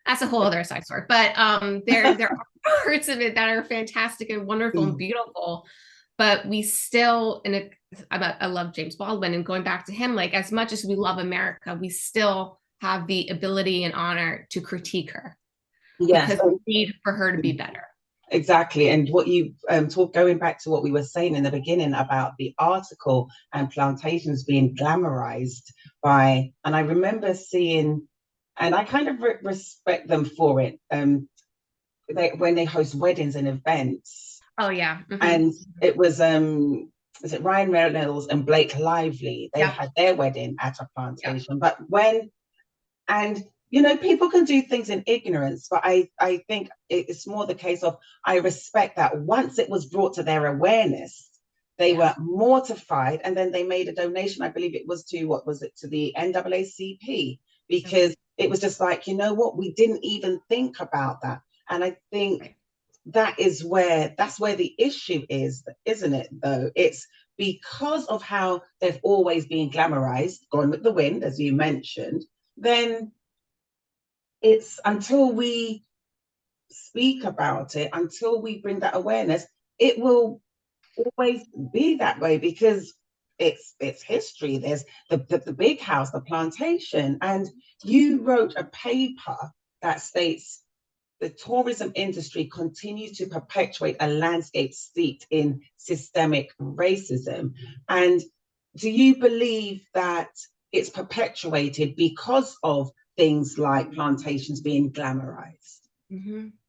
that's a whole other side story. But there are parts of it that are fantastic and wonderful and beautiful. But we still, I love James Baldwin, and going back to him, like, as much as we love America, we still have the ability and honor to critique her. Yes. Because we need for her to be better. Exactly. And what you going back to what we were saying in the beginning about the article and plantations being glamorized by, and I remember seeing, and I kind of respect them for it, when they host weddings and events. Oh yeah. And it was is it Ryan Reynolds and Blake Lively? They Yep. had their wedding at a Yep. plantation. But when, and you know, people can do things in ignorance, but I think it's more the case of, I respect that once it was brought to their awareness, they Yeah. were mortified, and then they made a donation. I believe it was to, what was it, to the NAACP, because it was just like, you know what, we didn't even think about that. And I think that's where the issue is, isn't it, though? It's because of how they've always been glamorized, gone with the wind, as you mentioned. Then it's, until we speak about it, until we bring that awareness, it will always be that way, because it's history. There's the big house, the plantation, and you wrote a paper that states the tourism industry continues to perpetuate a landscape steeped in systemic racism. And do you believe that it's perpetuated because of things like plantations being glamorized?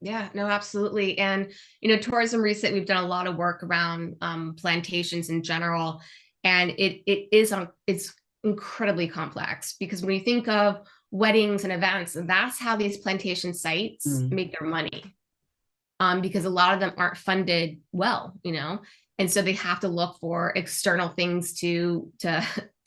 Yeah, no, absolutely. And, Tourism Reset, we've done a lot of work around plantations in general. And it's incredibly complex, because when you think of weddings and events, that's how these plantation sites make their money. Because a lot of them aren't funded well, and so they have to look for external things to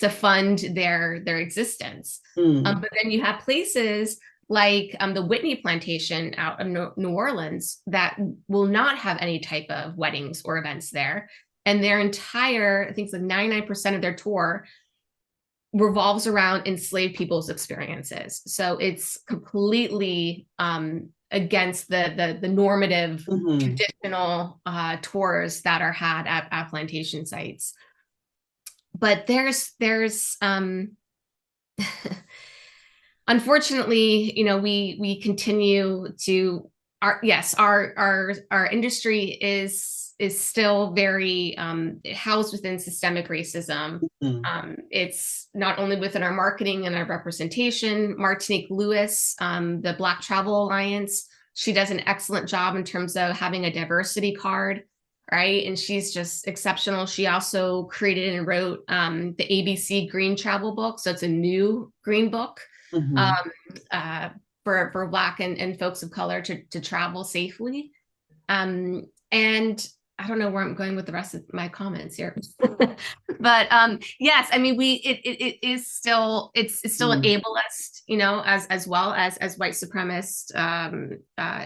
fund their existence. But then you have places like the Whitney plantation out of New Orleans that will not have any type of weddings or events there. And their entire, I think it's like 99% of their tour revolves around enslaved people's experiences. So it's completely against the normative traditional tours that are had at plantation sites. But there's unfortunately, we continue to our industry is still very housed within systemic racism. It's not only within our marketing and our representation. Martinique Lewis, the Black Travel Alliance, she does an excellent job in terms of having a diversity card, right? And she's just exceptional. She also created and wrote the ABC Green Travel book. So it's a new green book for Black and folks of color to travel safely. And I don't know where I'm going with the rest of my comments here, but yes, I mean, it is still, it's still an ableist, as well as white supremacist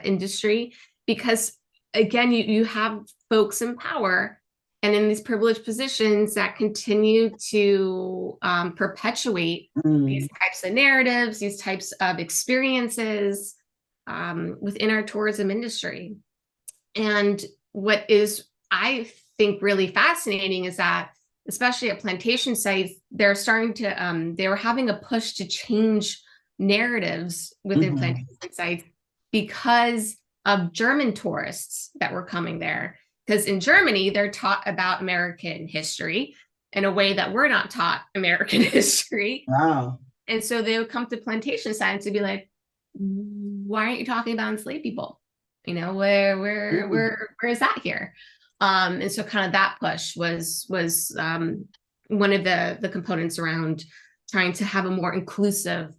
industry, because again, you have folks in power and in these privileged positions that continue to perpetuate these types of narratives, these types of experiences within our tourism industry. And what is, I think, really fascinating is that, especially at plantation sites, they're starting to, they were having a push to change narratives within plantation sites because of German tourists that were coming there. Because in Germany, they're taught about American history in a way that we're not taught American history. Wow. And so they would come to plantation sites and be like, why aren't you talking about enslaved people? Where is that here? And so kind of that push was one of the components around trying to have a more inclusive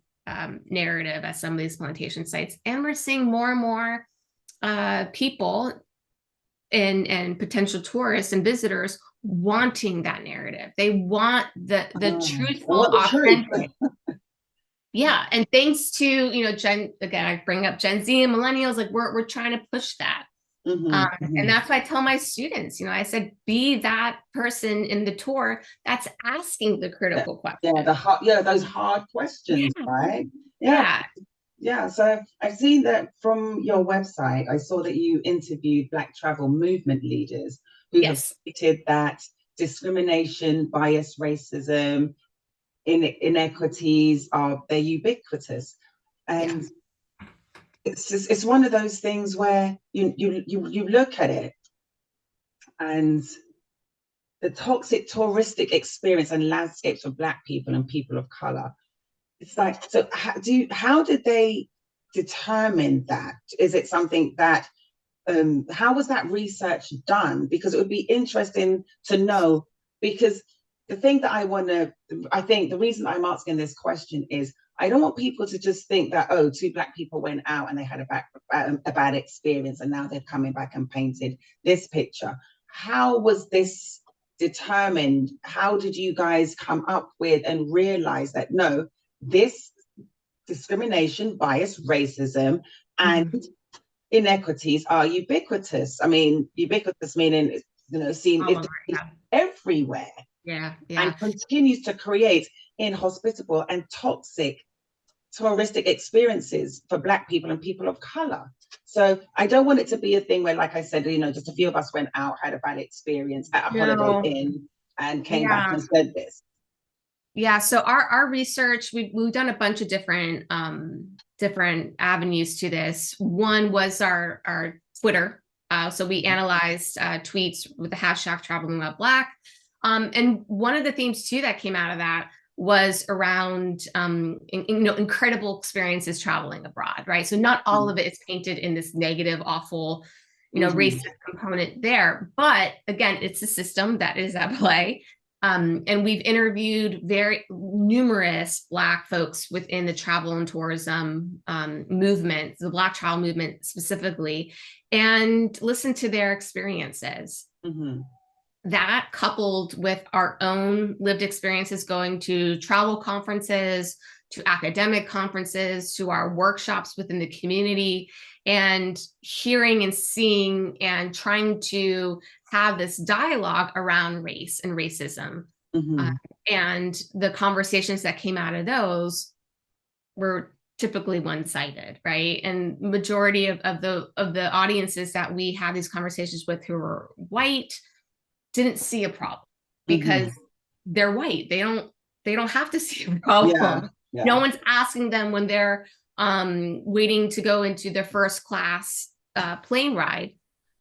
narrative at some of these plantation sites. And we're seeing more and more people and potential tourists and visitors wanting that narrative. They want the truthful, authentic. Yeah, and thanks to Gen, again, I bring up Gen Z and millennials, like we're trying to push that. And that's why I tell my students, I said, be that person in the tour that's asking the critical questions. Those hard questions, right? Yeah. So I've seen that from your website. I saw that you interviewed Black travel movement leaders who have stated that discrimination, bias, racism, inequities they're ubiquitous. And it's one of those things where you look at it, and the toxic touristic experience and landscapes of Black people and people of color. It's like, so how did they determine that? Is it something that how was that research done? Because it would be interesting to know, because the thing that I think the reason I'm asking this question is I don't want people to just think that, oh, two Black people went out and they had a bad experience and now they're coming back and painted this picture. How was this determined? How did you guys come up with and realize that, no, this discrimination, bias, racism, and inequities are ubiquitous? I mean, ubiquitous meaning, seen everywhere. Yeah. And continues to create inhospitable and toxic touristic experiences for Black people and people of color. So I don't want it to be a thing where, like I said, just a few of us went out, had a bad experience at a Holiday Inn, and came back and said this. Yeah, so our research, we've done a bunch of different avenues to this. One was our Twitter. So we analyzed tweets with the hashtag traveling while Black. And one of the themes too that came out of that was around incredible experiences traveling abroad, right? So not all of it is painted in this negative, awful, racist component there. But again, it's a system that is at play. And we've interviewed very numerous Black folks within the travel and tourism movement, the Black travel movement specifically, and listened to their experiences. That, coupled with our own lived experiences going to travel conferences, to academic conferences, to our workshops within the community, and hearing and seeing and trying to have this dialogue around race and racism. And the conversations that came out of those were typically one-sided, right? And majority of the audiences that we had these conversations with who were white didn't see a problem because they're white. They don't have to see a problem. No one's asking them when they're waiting to go into their first class plane ride,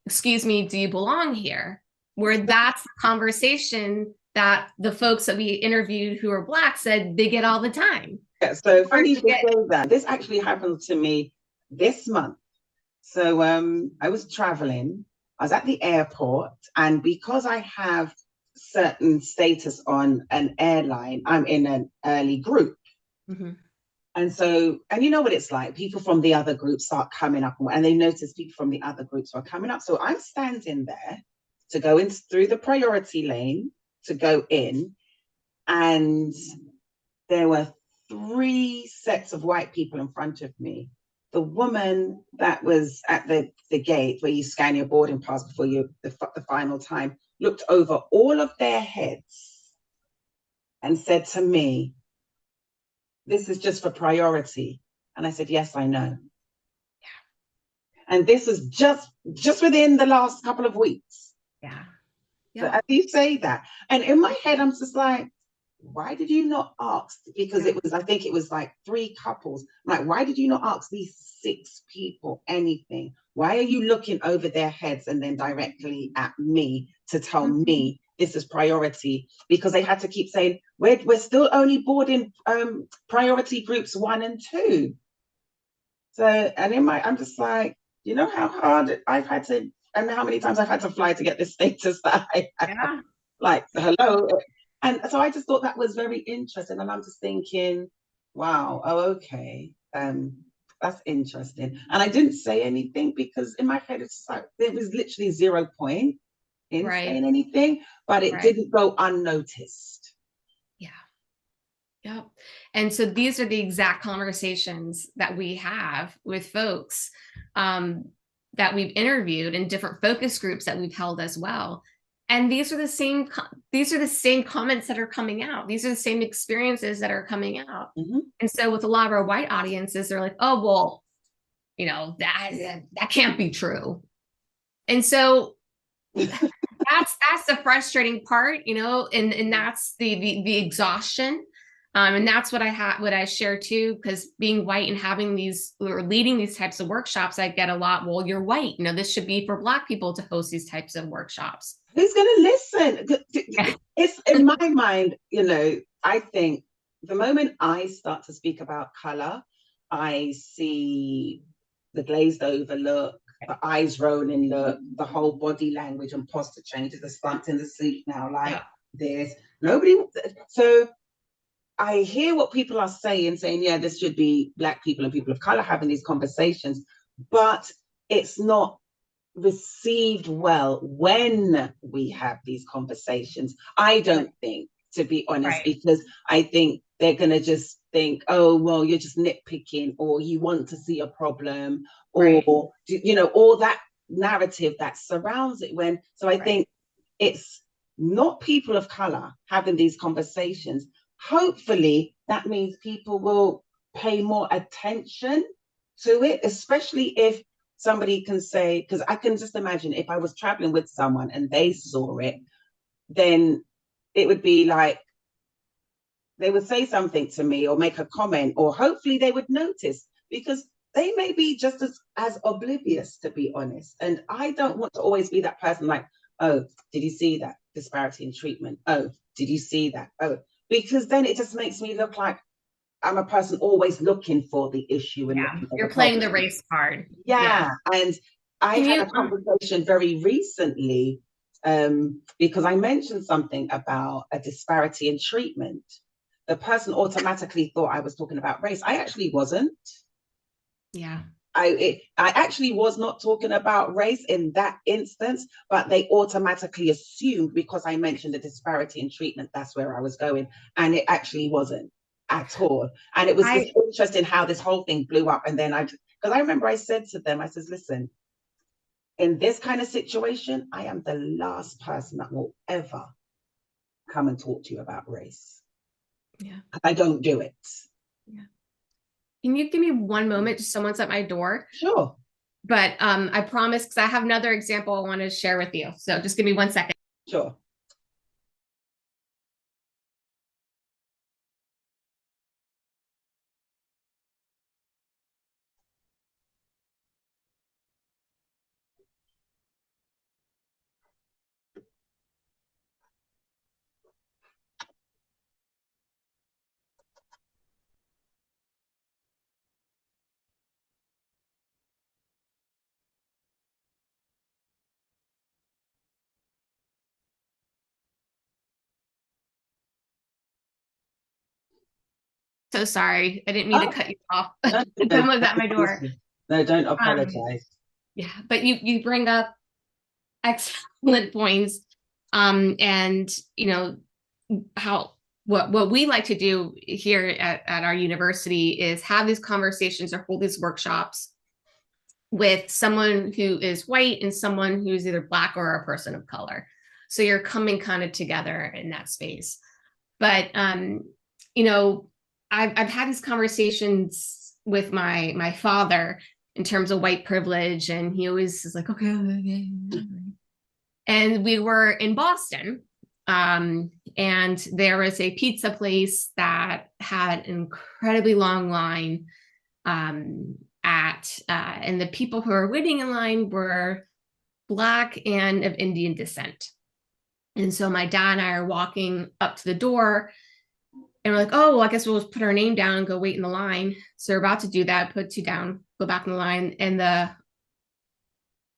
excuse me, do you belong here? Where that's the conversation that the folks that we interviewed who are Black said they get all the time. Yeah, so funny you say that. This actually happened to me this month. So I was traveling. I was at the airport, and because I have certain status on an airline, I'm in an early group. And so, and you know what it's like, people from the other groups start coming up, and they notice people from the other groups are coming up. So I'm standing there to go in through the priority lane to go in, and there were 3 sets of white people in front of me. The woman that was at the gate where you scan your boarding pass before the final time looked over all of their heads and said to me, "This is just for priority." And I said, "Yes, I know." And this was just within the last couple of weeks. So as you say that, and in my head, I'm just like, why did you not ask? Because it was, I think it was like 3 couples. I'm like, why did you not ask these 6 people anything? Why are you looking over their heads and then directly at me to tell me this is priority? Because they had to keep saying, we're still only boarding priority groups 1 and 2. So, and I'm just like, you know how hard I've had to, and how many times I've had to fly to get this status that I have. Like, hello. And so I just thought that was very interesting. And I'm just thinking, wow, okay, that's interesting. And I didn't say anything because in my head, it's like, there was literally 0 point in saying anything, but it didn't go unnoticed. Yep. And so these are the exact conversations that we have with folks that we've interviewed in different focus groups that we've held as well. And these are the same comments that are coming out. These are the same experiences that are coming out. And so with a lot of our white audiences, they're like, oh, well, that can't be true. And so that's the frustrating part, and that's the exhaustion And that's what I share too, because being white and having these or leading these types of workshops, I get a lot, well, you're white, this should be for Black people to host these types of workshops. Who's going to listen? Yeah. It's in my mind, I think the moment I start to speak about color, I see the glazed over look, the eyes rolling look, the whole body language and posture changes, the slumped in the seat now, like this. Nobody, so I hear what people are saying, yeah, this should be Black people and people of color having these conversations, but it's not received well when we have these conversations. I don't think, to be honest, because I think they're going to just think, oh, well, you're just nitpicking, or you want to see a problem, or, all that narrative that surrounds it. So I think it's not people of color having these conversations. Hopefully that means people will pay more attention to it, especially if somebody can say, because I can just imagine if I was traveling with someone and they saw it, then it would be like they would say something to me or make a comment, or hopefully they would notice, because they may be just as oblivious, to be honest. And I don't want to always be that person like, oh, did you see that disparity in treatment? Oh, did you see that? Oh, because then it just makes me look like I'm a person always looking for the issue. And you're playing the race card. And I had a conversation very recently because I mentioned something about a disparity in treatment. The person automatically thought I was talking about race. I actually wasn't. I actually was not talking about race in that instance, but they automatically assumed because I mentioned a disparity in treatment, that's where I was going. And it actually wasn't at all. And it was just interesting how this whole thing blew up. And then because I remember I said to them, I says, listen, in this kind of situation, I am the last person that will ever come and talk to you about race. I don't do it. Can you give me one moment? Someone's at my door. Sure. But I promise, because I have another example I want to share with you. So just give me 1 second. Sure. So sorry. I didn't mean to cut you off. Someone's at my door. No, don't apologize. But you bring up excellent points. And how what we like to do here at our university is have these conversations or hold these workshops with someone who is white and someone who's either Black or a person of color. So you're coming kind of together in that space. But I've had these conversations with my father in terms of white privilege, and he always is like, okay. And we were in Boston, and there was a pizza place that had an incredibly long line and the people who were waiting in line were Black and of Indian descent. And so my dad and I are walking up to the door, and we're like, oh, well, I guess we'll just put our name down and go wait in the line. So we're about to do that, put you down, go back in the line. And the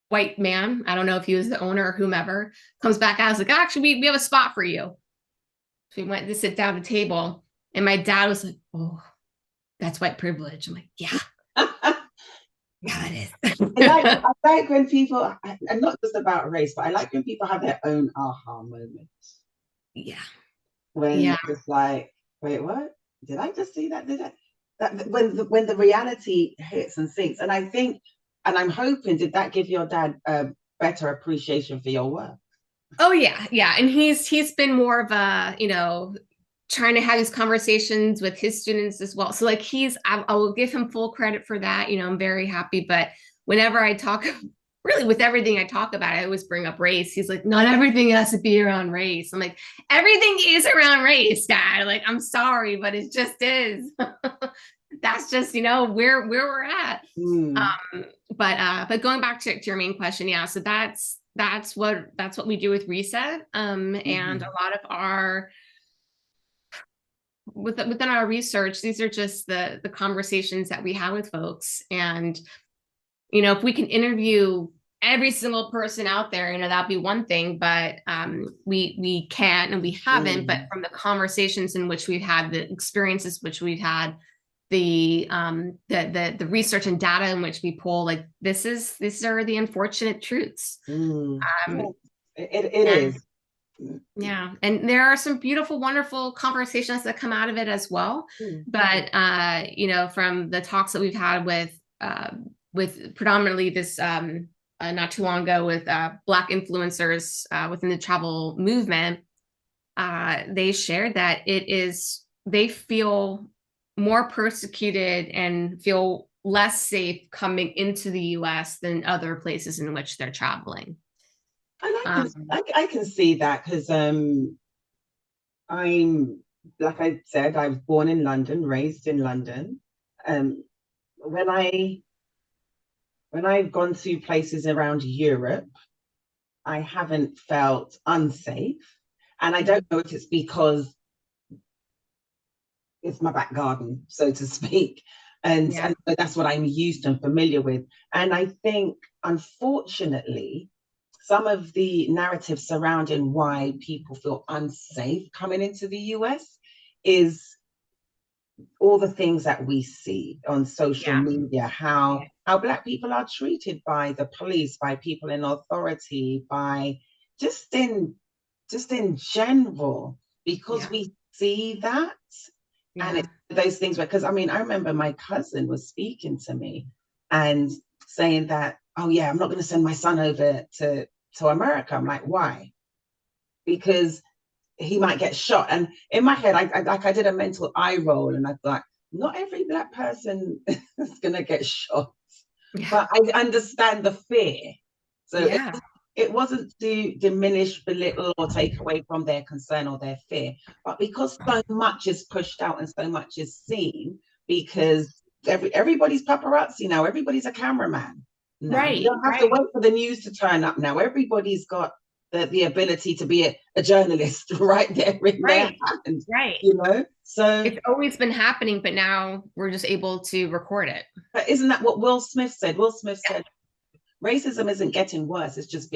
white man, I don't know if he was the owner or whomever, comes back out. I was like, actually, we have a spot for you. So we went to sit down at the table. And my dad was like, oh, that's white privilege. I'm like, yeah. Yeah, it is. I like when people, and not just about race, but I like when people have their own aha moments. Yeah. When it's like, wait, what? Did I just see that? When the reality hits and sinks. And I think, and I'm hoping, did that give your dad a better appreciation for your work? Oh yeah, yeah. And he's been more of a, trying to have these conversations with his students as well. So like I will give him full credit for that. I'm very happy. But whenever I talk really with everything I talk about, I always bring up race. He's like, not everything has to be around race. I'm like, everything is around race, Dad. Like, I'm sorry, but it just is. That's just, where we're at. Mm, But going back to your main question, yeah. So that's what we do with Reset. And mhm, a lot of our within our research, these are just the conversations that we have with folks. And if we can interview every single person out there, that'd be one thing, but we can't and we haven't. But mm, from the conversations in which we've had, the experiences which we've had, the research and data in which we pull, like these are the unfortunate truths. mm. Um, It and is. yeah, and there are some beautiful, wonderful conversations that come out of it as well. Mm, But from the talks that we've had with predominantly this not too long ago with Black influencers within the travel movement, they shared that they feel more persecuted and feel less safe coming into the US than other places in which they're traveling. and Um, I can see that because I'm, like I said, I was born in London, raised in London. Um, when I've gone to places around Europe, I haven't felt unsafe. And I don't know if it's because it's my back garden, so to speak. yeah, And that's what I'm used and familiar with. And I think, unfortunately, some of the narratives surrounding why people feel unsafe coming into the US is all the things that we see on social yeah, media, yeah, how Black people are treated by the police, by people in authority, by just in just in general, because yeah, we see that. And yeah, it's those things where, because I mean, I remember my cousin was speaking to me and saying that, oh yeah, I'm not going to send my son over to America. I'm like, why? Because he might get shot. And in my head, I did a mental eye roll, and I thought, not every Black person is going to get shot, yeah, but I understand the fear. So yeah, it wasn't to diminish, belittle, or take away from their concern or their fear, but because so much is pushed out and so much is seen, because everybody's paparazzi now, everybody's a cameraman now. You right, don't have to right, wait for the news to turn up now. Everybody's got the ability to be a journalist right there in their right, hand, right. So It's always been happening, but now we're just able to record it. isn't that what Will Smith said? Will Smith Yeah, said racism isn't getting worse. It's just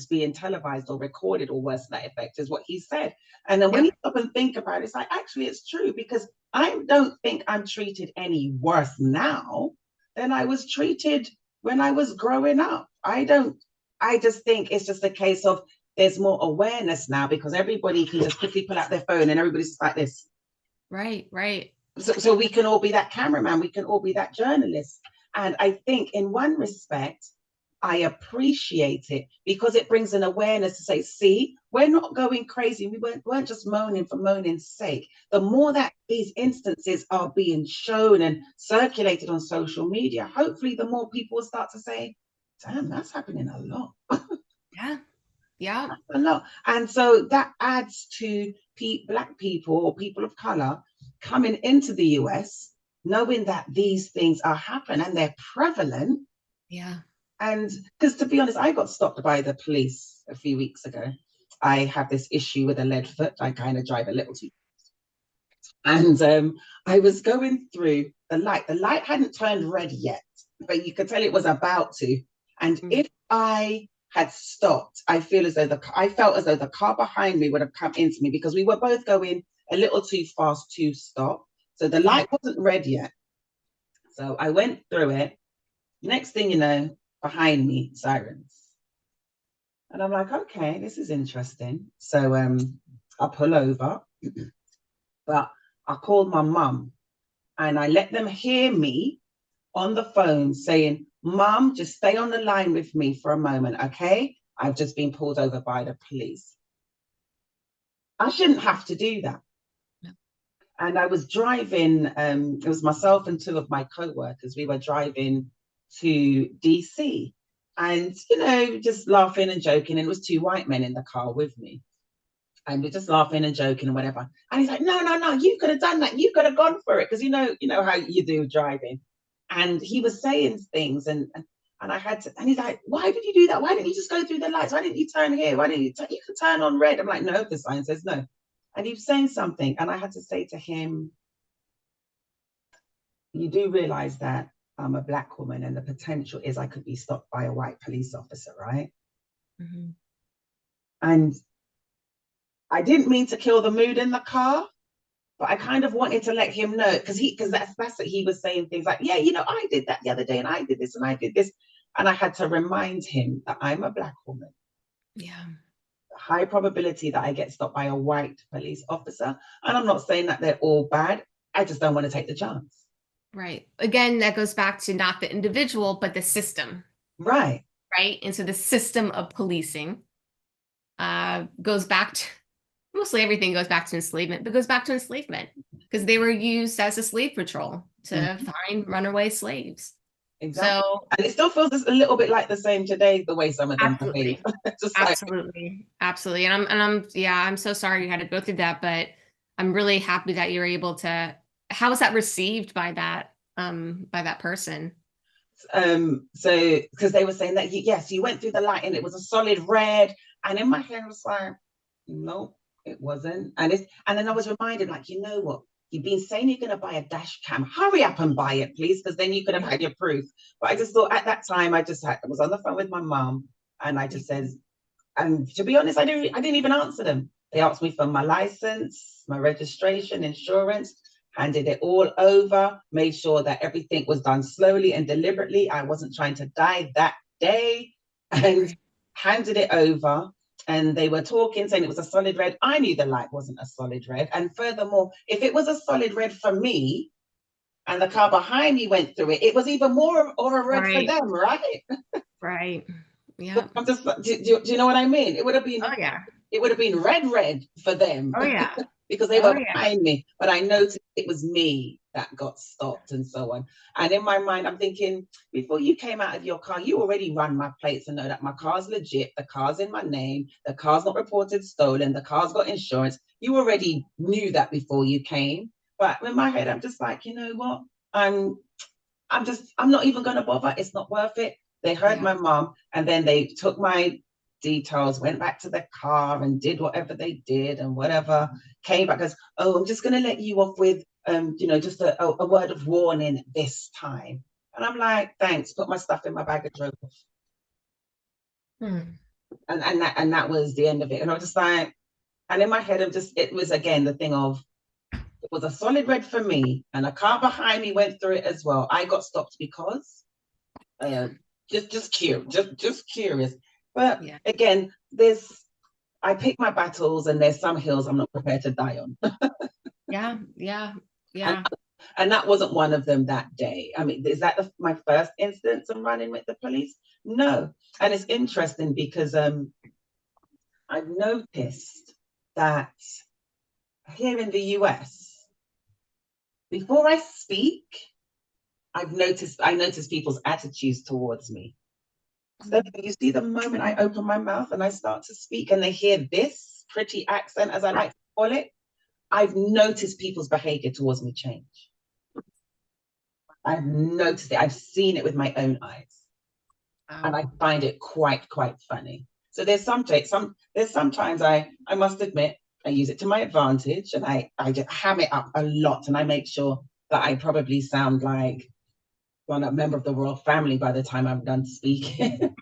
being televised or recorded, or worse to that effect, is what he said. And then when you yep, stop and think about it, it's like, actually, it's true, because I don't think I'm treated any worse now than I was treated when I was growing up. I don't. I just think it's just a case of there's more awareness now, because everybody can just quickly pull out their phone and everybody's just like this. right, right. So we can all be that cameraman, we can all be that journalist. And I think, in one respect, I appreciate it, because it brings an awareness to say, see, we're not going crazy. We weren't just moaning for moaning's sake. The more that these instances are being shown and circulated on social media, hopefully the more people will start to say, damn, that's happening a lot. Yeah, yeah, A lot. And so that adds to Black people or people of color coming into the US, knowing that these things are happening and they're prevalent. yeah. And because, to be honest, I got stopped by the police a few weeks ago. I have this issue with a lead foot. I kind of drive a little too. And I was going through the light. The light hadn't turned red yet, but you could tell it was about to. And Mm, if I had stopped, I felt as though the car behind me would have come into me, because we were both going a little too fast to stop. So the yeah, light wasn't red yet. So I went through it. Next thing you know, behind me, sirens. And I'm like, okay, this is interesting. So I pull over, but I called my mum and I let them hear me on the phone saying, Mum, just stay on the line with me for a moment, okay? I've just been pulled over by the police. I shouldn't have to do that. yeah, And I was driving, it was myself and two of my co workers. We were driving to DC. And, just laughing and joking. And it was two white men in the car with me. And we're just laughing and joking and whatever. And he's like, no, you could have done that. You could have gone for it. Because you know how you do driving. And he was saying things and I had to, and he's like, why did you do that? Why didn't you just go through the lights? Why didn't you turn here? Why didn't you could turn on red? I'm like, no, the sign says no. And he was saying something. And I had to say to him, you do realize that I'm a Black woman and the potential is I could be stopped by a white police officer, right? Mm-hmm. And I didn't mean to kill the mood in the car, but I kind of wanted to let him know because that's what he was saying, things like, yeah, I did that the other day and I did this and I did this. And I had to remind him that I'm a Black woman. Yeah. High probability that I get stopped by a white police officer. And I'm not saying that they're all bad. I just don't want to take the chance. Right. Again, that goes back to not the individual, but the system. Right. Right. And so the system of policing goes back to, mostly everything goes back to enslavement, but goes back to enslavement because they were used as a slave patrol to find runaway slaves. Exactly. So, and it still feels a little bit like the same today, the way some of them behave. Absolutely. Absolutely. I'm so sorry you had to go through that, but I'm really happy that you're able to, how was that received by that person? So because they were saying that yes, you went through the light and it was a solid red. And in my head I was like, no, it wasn't. And then I was reminded, like, you know what? You've been saying you're going to buy a dash cam. Hurry up and buy it, please, because then you could have had your proof. But I just thought at that time, I was on the phone with my mom, and I just said, and to be honest, I didn't even answer them. They asked me for my license, my registration, insurance, handed it all over, made sure that everything was done slowly and deliberately. I wasn't trying to die that day, and handed it over. And they were talking, saying it was a solid red. I knew the light wasn't a solid red. And furthermore, if it was a solid red for me and the car behind me went through it, it was even more of a red for them, right? Right. Yeah. I'm just, do you know what I mean? It would have been, Oh, yeah. it would have been red for them. Oh, yeah. because they were behind me. But I noticed it was me that got stopped and so on. And in my mind, I'm thinking, before you came out of your car, you already run my plates and know that my car's legit, the car's in my name, the car's not reported stolen, the car's got insurance. You already knew that before you came. But in my head, I'm just like, you know what? I'm not even going to bother. It's not worth it. They heard my mom, and then they took my details, went back to the car and did whatever they did and whatever, came back as, oh, I'm just going to let you off with, just a word of warning this time. And I'm like, thanks, put my stuff in my bag and drove off. And that was the end of it. And I was just like, and in my head, it was again the thing of, it was a solid red for me, and a car behind me went through it as well. I got stopped because just curious. But again, I pick my battles, and there's some hills I'm not prepared to die on. Yeah. And that wasn't one of them that day. I mean, is that my first instance of running with the police? No. And it's interesting because I've noticed that here in the US, before I speak, I notice people's attitudes towards me. So you see, the moment I open my mouth and I start to speak and they hear this pretty accent, as I like to call it, I've noticed people's behavior towards me change. I've noticed it. I've seen it with my own eyes. And I find it quite funny. So there's sometimes I must admit, I use it to my advantage, and I just ham it up a lot, and I make sure that I probably sound like a member of the royal family by the time I'm done speaking.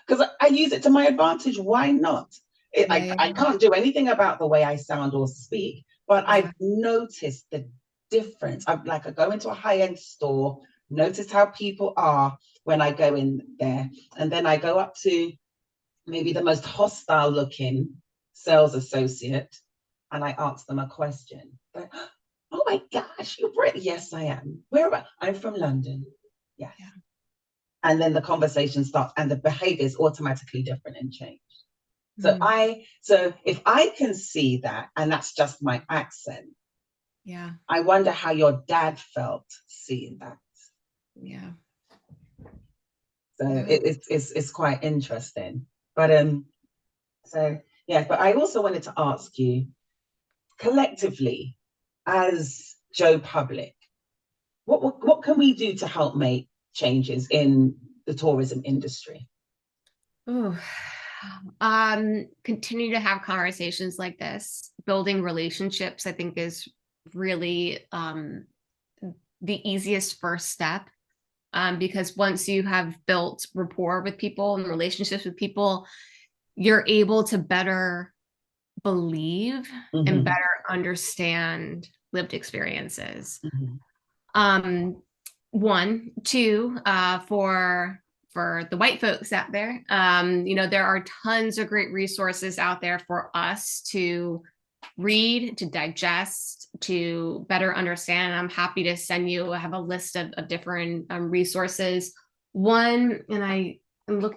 Because I use it to my advantage. Why not? I can't do anything about the way I sound or speak, but I've noticed the difference. I go into a high-end store, notice how people are when I go in there, and then I go up to maybe the most hostile looking sales associate, and I ask them a question. Like, oh my gosh, you're British? Yes, I am. Where about? I'm from London. Yes. Yeah. And then the conversation starts, and the behavior is automatically different and changed. So if I can see that, and that's just my accent, I wonder how your dad felt seeing that. Yeah. So Yeah. it's quite interesting. But so yeah, but I also wanted to ask you, collectively, as Joe Public, what can we do to help make changes in the tourism industry? Ooh. Continue to have conversations like this. Building relationships, I think, is really the easiest first step. Because once you have built rapport with people and relationships with people, you're able to better believe and Mm-hmm. better understand lived experiences. Mm-hmm. One, two, for the white folks out there, there are tons of great resources out there for us to read, to digest, to better understand. I'm happy to send you. I have a list of different resources. One, and I'm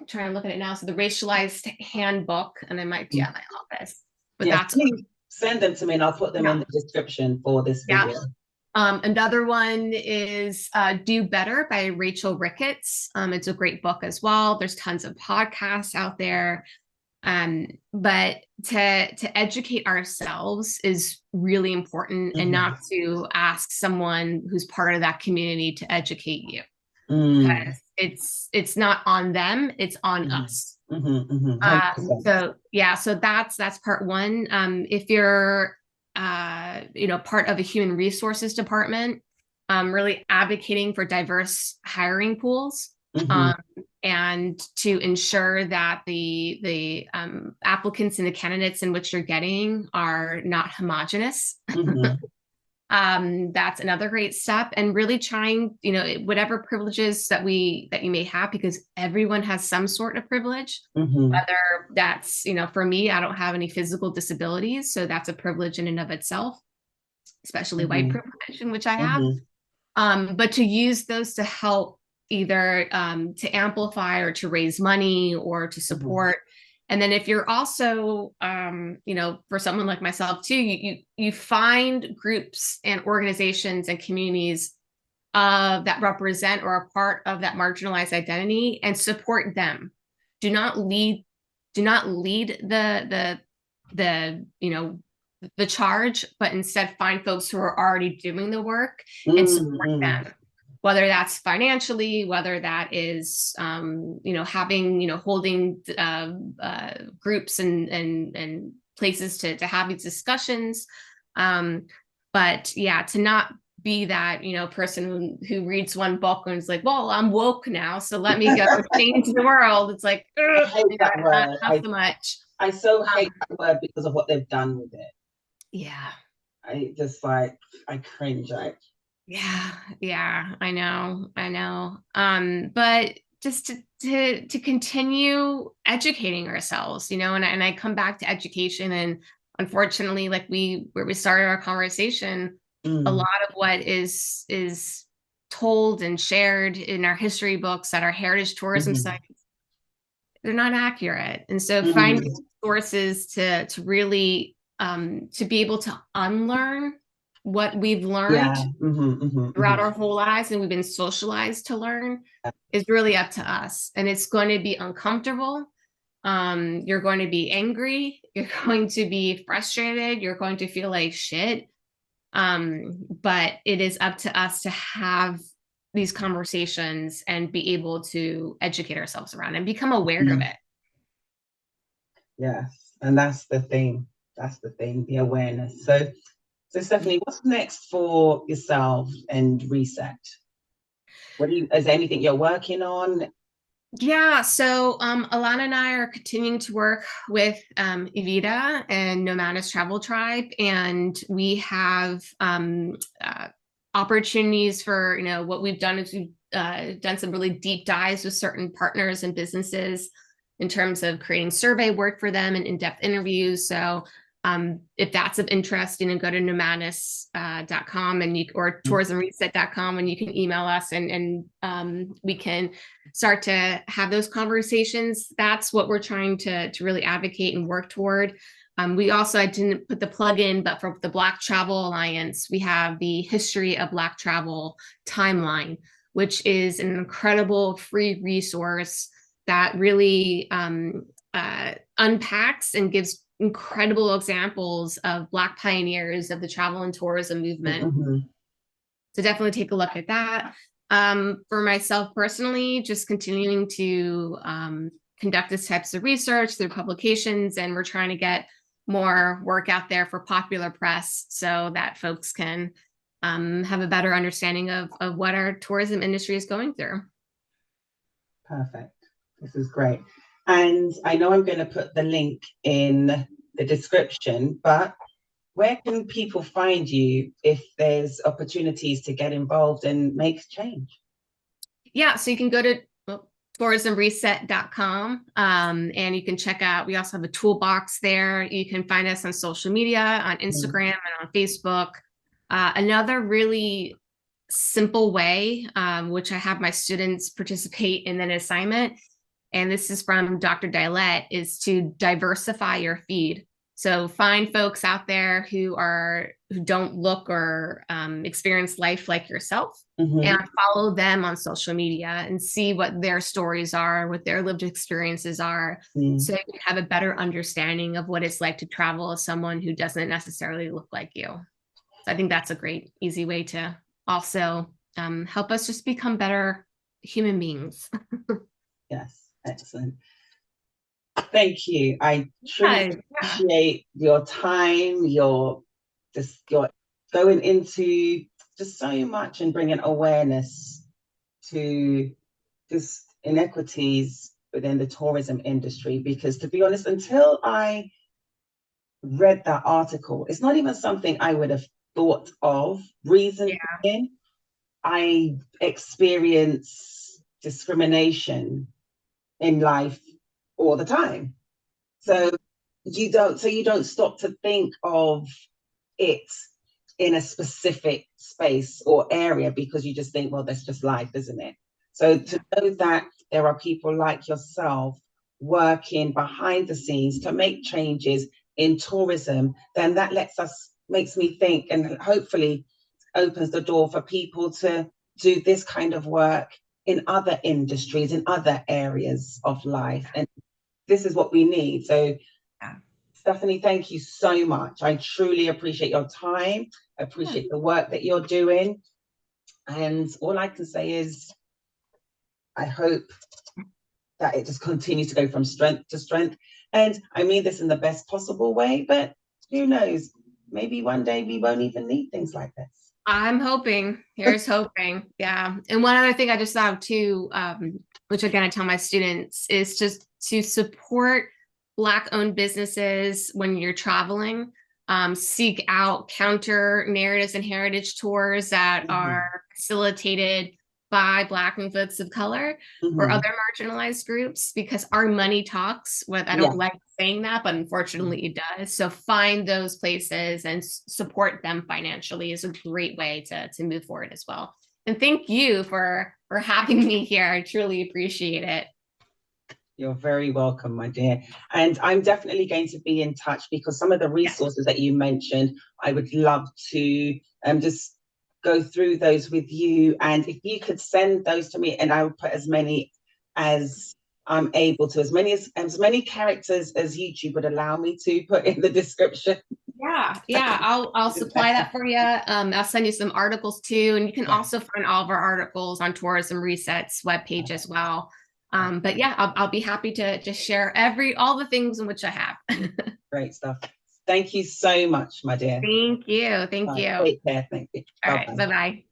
trying to look at it now. So the Racialized Handbook, and I might be at my office, but Yes, that's please send them to me and I'll put them yeah, in the description for this yeah. video. Another one is Do Better by Rachel Ricketts. It's a great book as well. There's tons of podcasts out there. But to educate ourselves is really important, and not to ask someone who's part of that community to educate you. Mm. It's not on them, it's on us. 100%. So that's part one. If you're part of a human resources department, really advocating for diverse hiring pools, and to ensure that the applicants and the candidates in which you're getting are not homogenous. That's another great step, and really trying, whatever privileges that you may have, because everyone has some sort of privilege, whether that's, for me, I don't have any physical disabilities, so that's a privilege in and of itself, especially white privilege, in which I have. But to use those to help either to amplify or to raise money or to support. And then if you're also, for someone like myself too, you find groups and organizations and communities that represent or are part of that marginalized identity, and support them. Do not lead the charge, but instead find folks who are already doing the work and support them. Whether that's financially, whether that is, having, holding groups and places to have these discussions. But yeah, to not be that, person who reads one book and is like, well, I'm woke now, so let me go change the world. It's like, I hate that word. not so much. I so hate that word because of what they've done with it. Yeah. I cringe. Yeah, I know. But just to continue educating ourselves, and I come back to education, and unfortunately, like where we started our conversation, a lot of what is told and shared in our history books at our heritage tourism sites, they're not accurate. And so finding sources to really to be able to unlearn what we've learned throughout our whole lives, and we've been socialized to learn, is really up to us. And it's going to be uncomfortable. You're going to be angry. You're going to be frustrated. You're going to feel like shit. But it is up to us to have these conversations and be able to educate ourselves around and become aware of it. Yes. And that's the thing. The awareness. So Stefanie, what's next for yourself and Reset? Is there anything you're working on? Yeah, so Alana and I are continuing to work with Evita and Nomadist Travel Tribe, and we have opportunities for, what we've done is we've done some really deep dives with certain partners and businesses in terms of creating survey work for them and in-depth interviews. So if that's of interest, go to nomadist.com or tourismreset.com, and you can email us, and we can start to have those conversations. That's what we're trying to really advocate and work toward. We also, I didn't put the plug in, but for the Black Travel Alliance, we have the History of Black Travel timeline, which is an incredible free resource that really unpacks and gives incredible examples of Black pioneers of the travel and tourism movement. Mm-hmm. So definitely take a look at that. For myself personally, just continuing to conduct this types of research through publications, and we're trying to get more work out there for popular press so that folks can have a better understanding of what our tourism industry is going through. Perfect. This is great. And I know I'm going to put the link in the description, but where can people find you if there's opportunities to get involved and make change? Yeah, so you can go to tourismreset.com and you can check out, we also have a toolbox there. You can find us on social media, on Instagram and on Facebook. Another really simple way, which I have my students participate in an assignment, and this is from Dr. Dilette, is to diversify your feed. So find folks out there who don't look or experience life like yourself, and follow them on social media and see what their stories are, what their lived experiences are, so you can have a better understanding of what it's like to travel as someone who doesn't necessarily look like you. So I think that's a great, easy way to also help us just become better human beings. Yes, excellent. Thank you. I truly appreciate your time, your going into just so much and bringing awareness to just inequities within the tourism industry. Because to be honest, until I read that article, it's not even something I would have thought of reason in. I experience discrimination in life all the time. So you don't stop to think of it in a specific space or area, because you just think, well, that's just life, isn't it? So to know that there are people like yourself working behind the scenes to make changes in tourism, then that makes me think, and hopefully opens the door for people to do this kind of work in other industries, in other areas of life. And this is what we need. So, Stefanie, thank you so much. I truly appreciate your time. I appreciate the work that you're doing. And all I can say is, I hope that it just continues to go from strength to strength. And I mean this in the best possible way, but who knows? Maybe one day we won't even need things like this. I'm hoping. Here's hoping. Yeah. And one other thing I just thought of too, which again I tell my students, is just to support Black-owned businesses when you're traveling. Seek out counter narratives and heritage tours that are facilitated by Black and folks of color or other marginalized groups, because our money talks. I don't like saying that, but unfortunately it does. So find those places and support them financially is a great way to move forward as well. And thank you for having me here. I truly appreciate it. You're very welcome, my dear. And I'm definitely going to be in touch, because some of the resources that you mentioned, I would love to just go through those with you. And if you could send those to me, and I would put as many as I'm able to, as many characters as YouTube would allow me to put in the description. Yeah. I'll supply that for you. I'll send you some articles too. And you can also find all of our articles on Tourism Reset's webpage as well. But yeah, I'll be happy to just share all the things in which I have. Great stuff. Thank you so much, my dear. Thank you. Thank you. Take care. Thank you. All right. Bye-bye.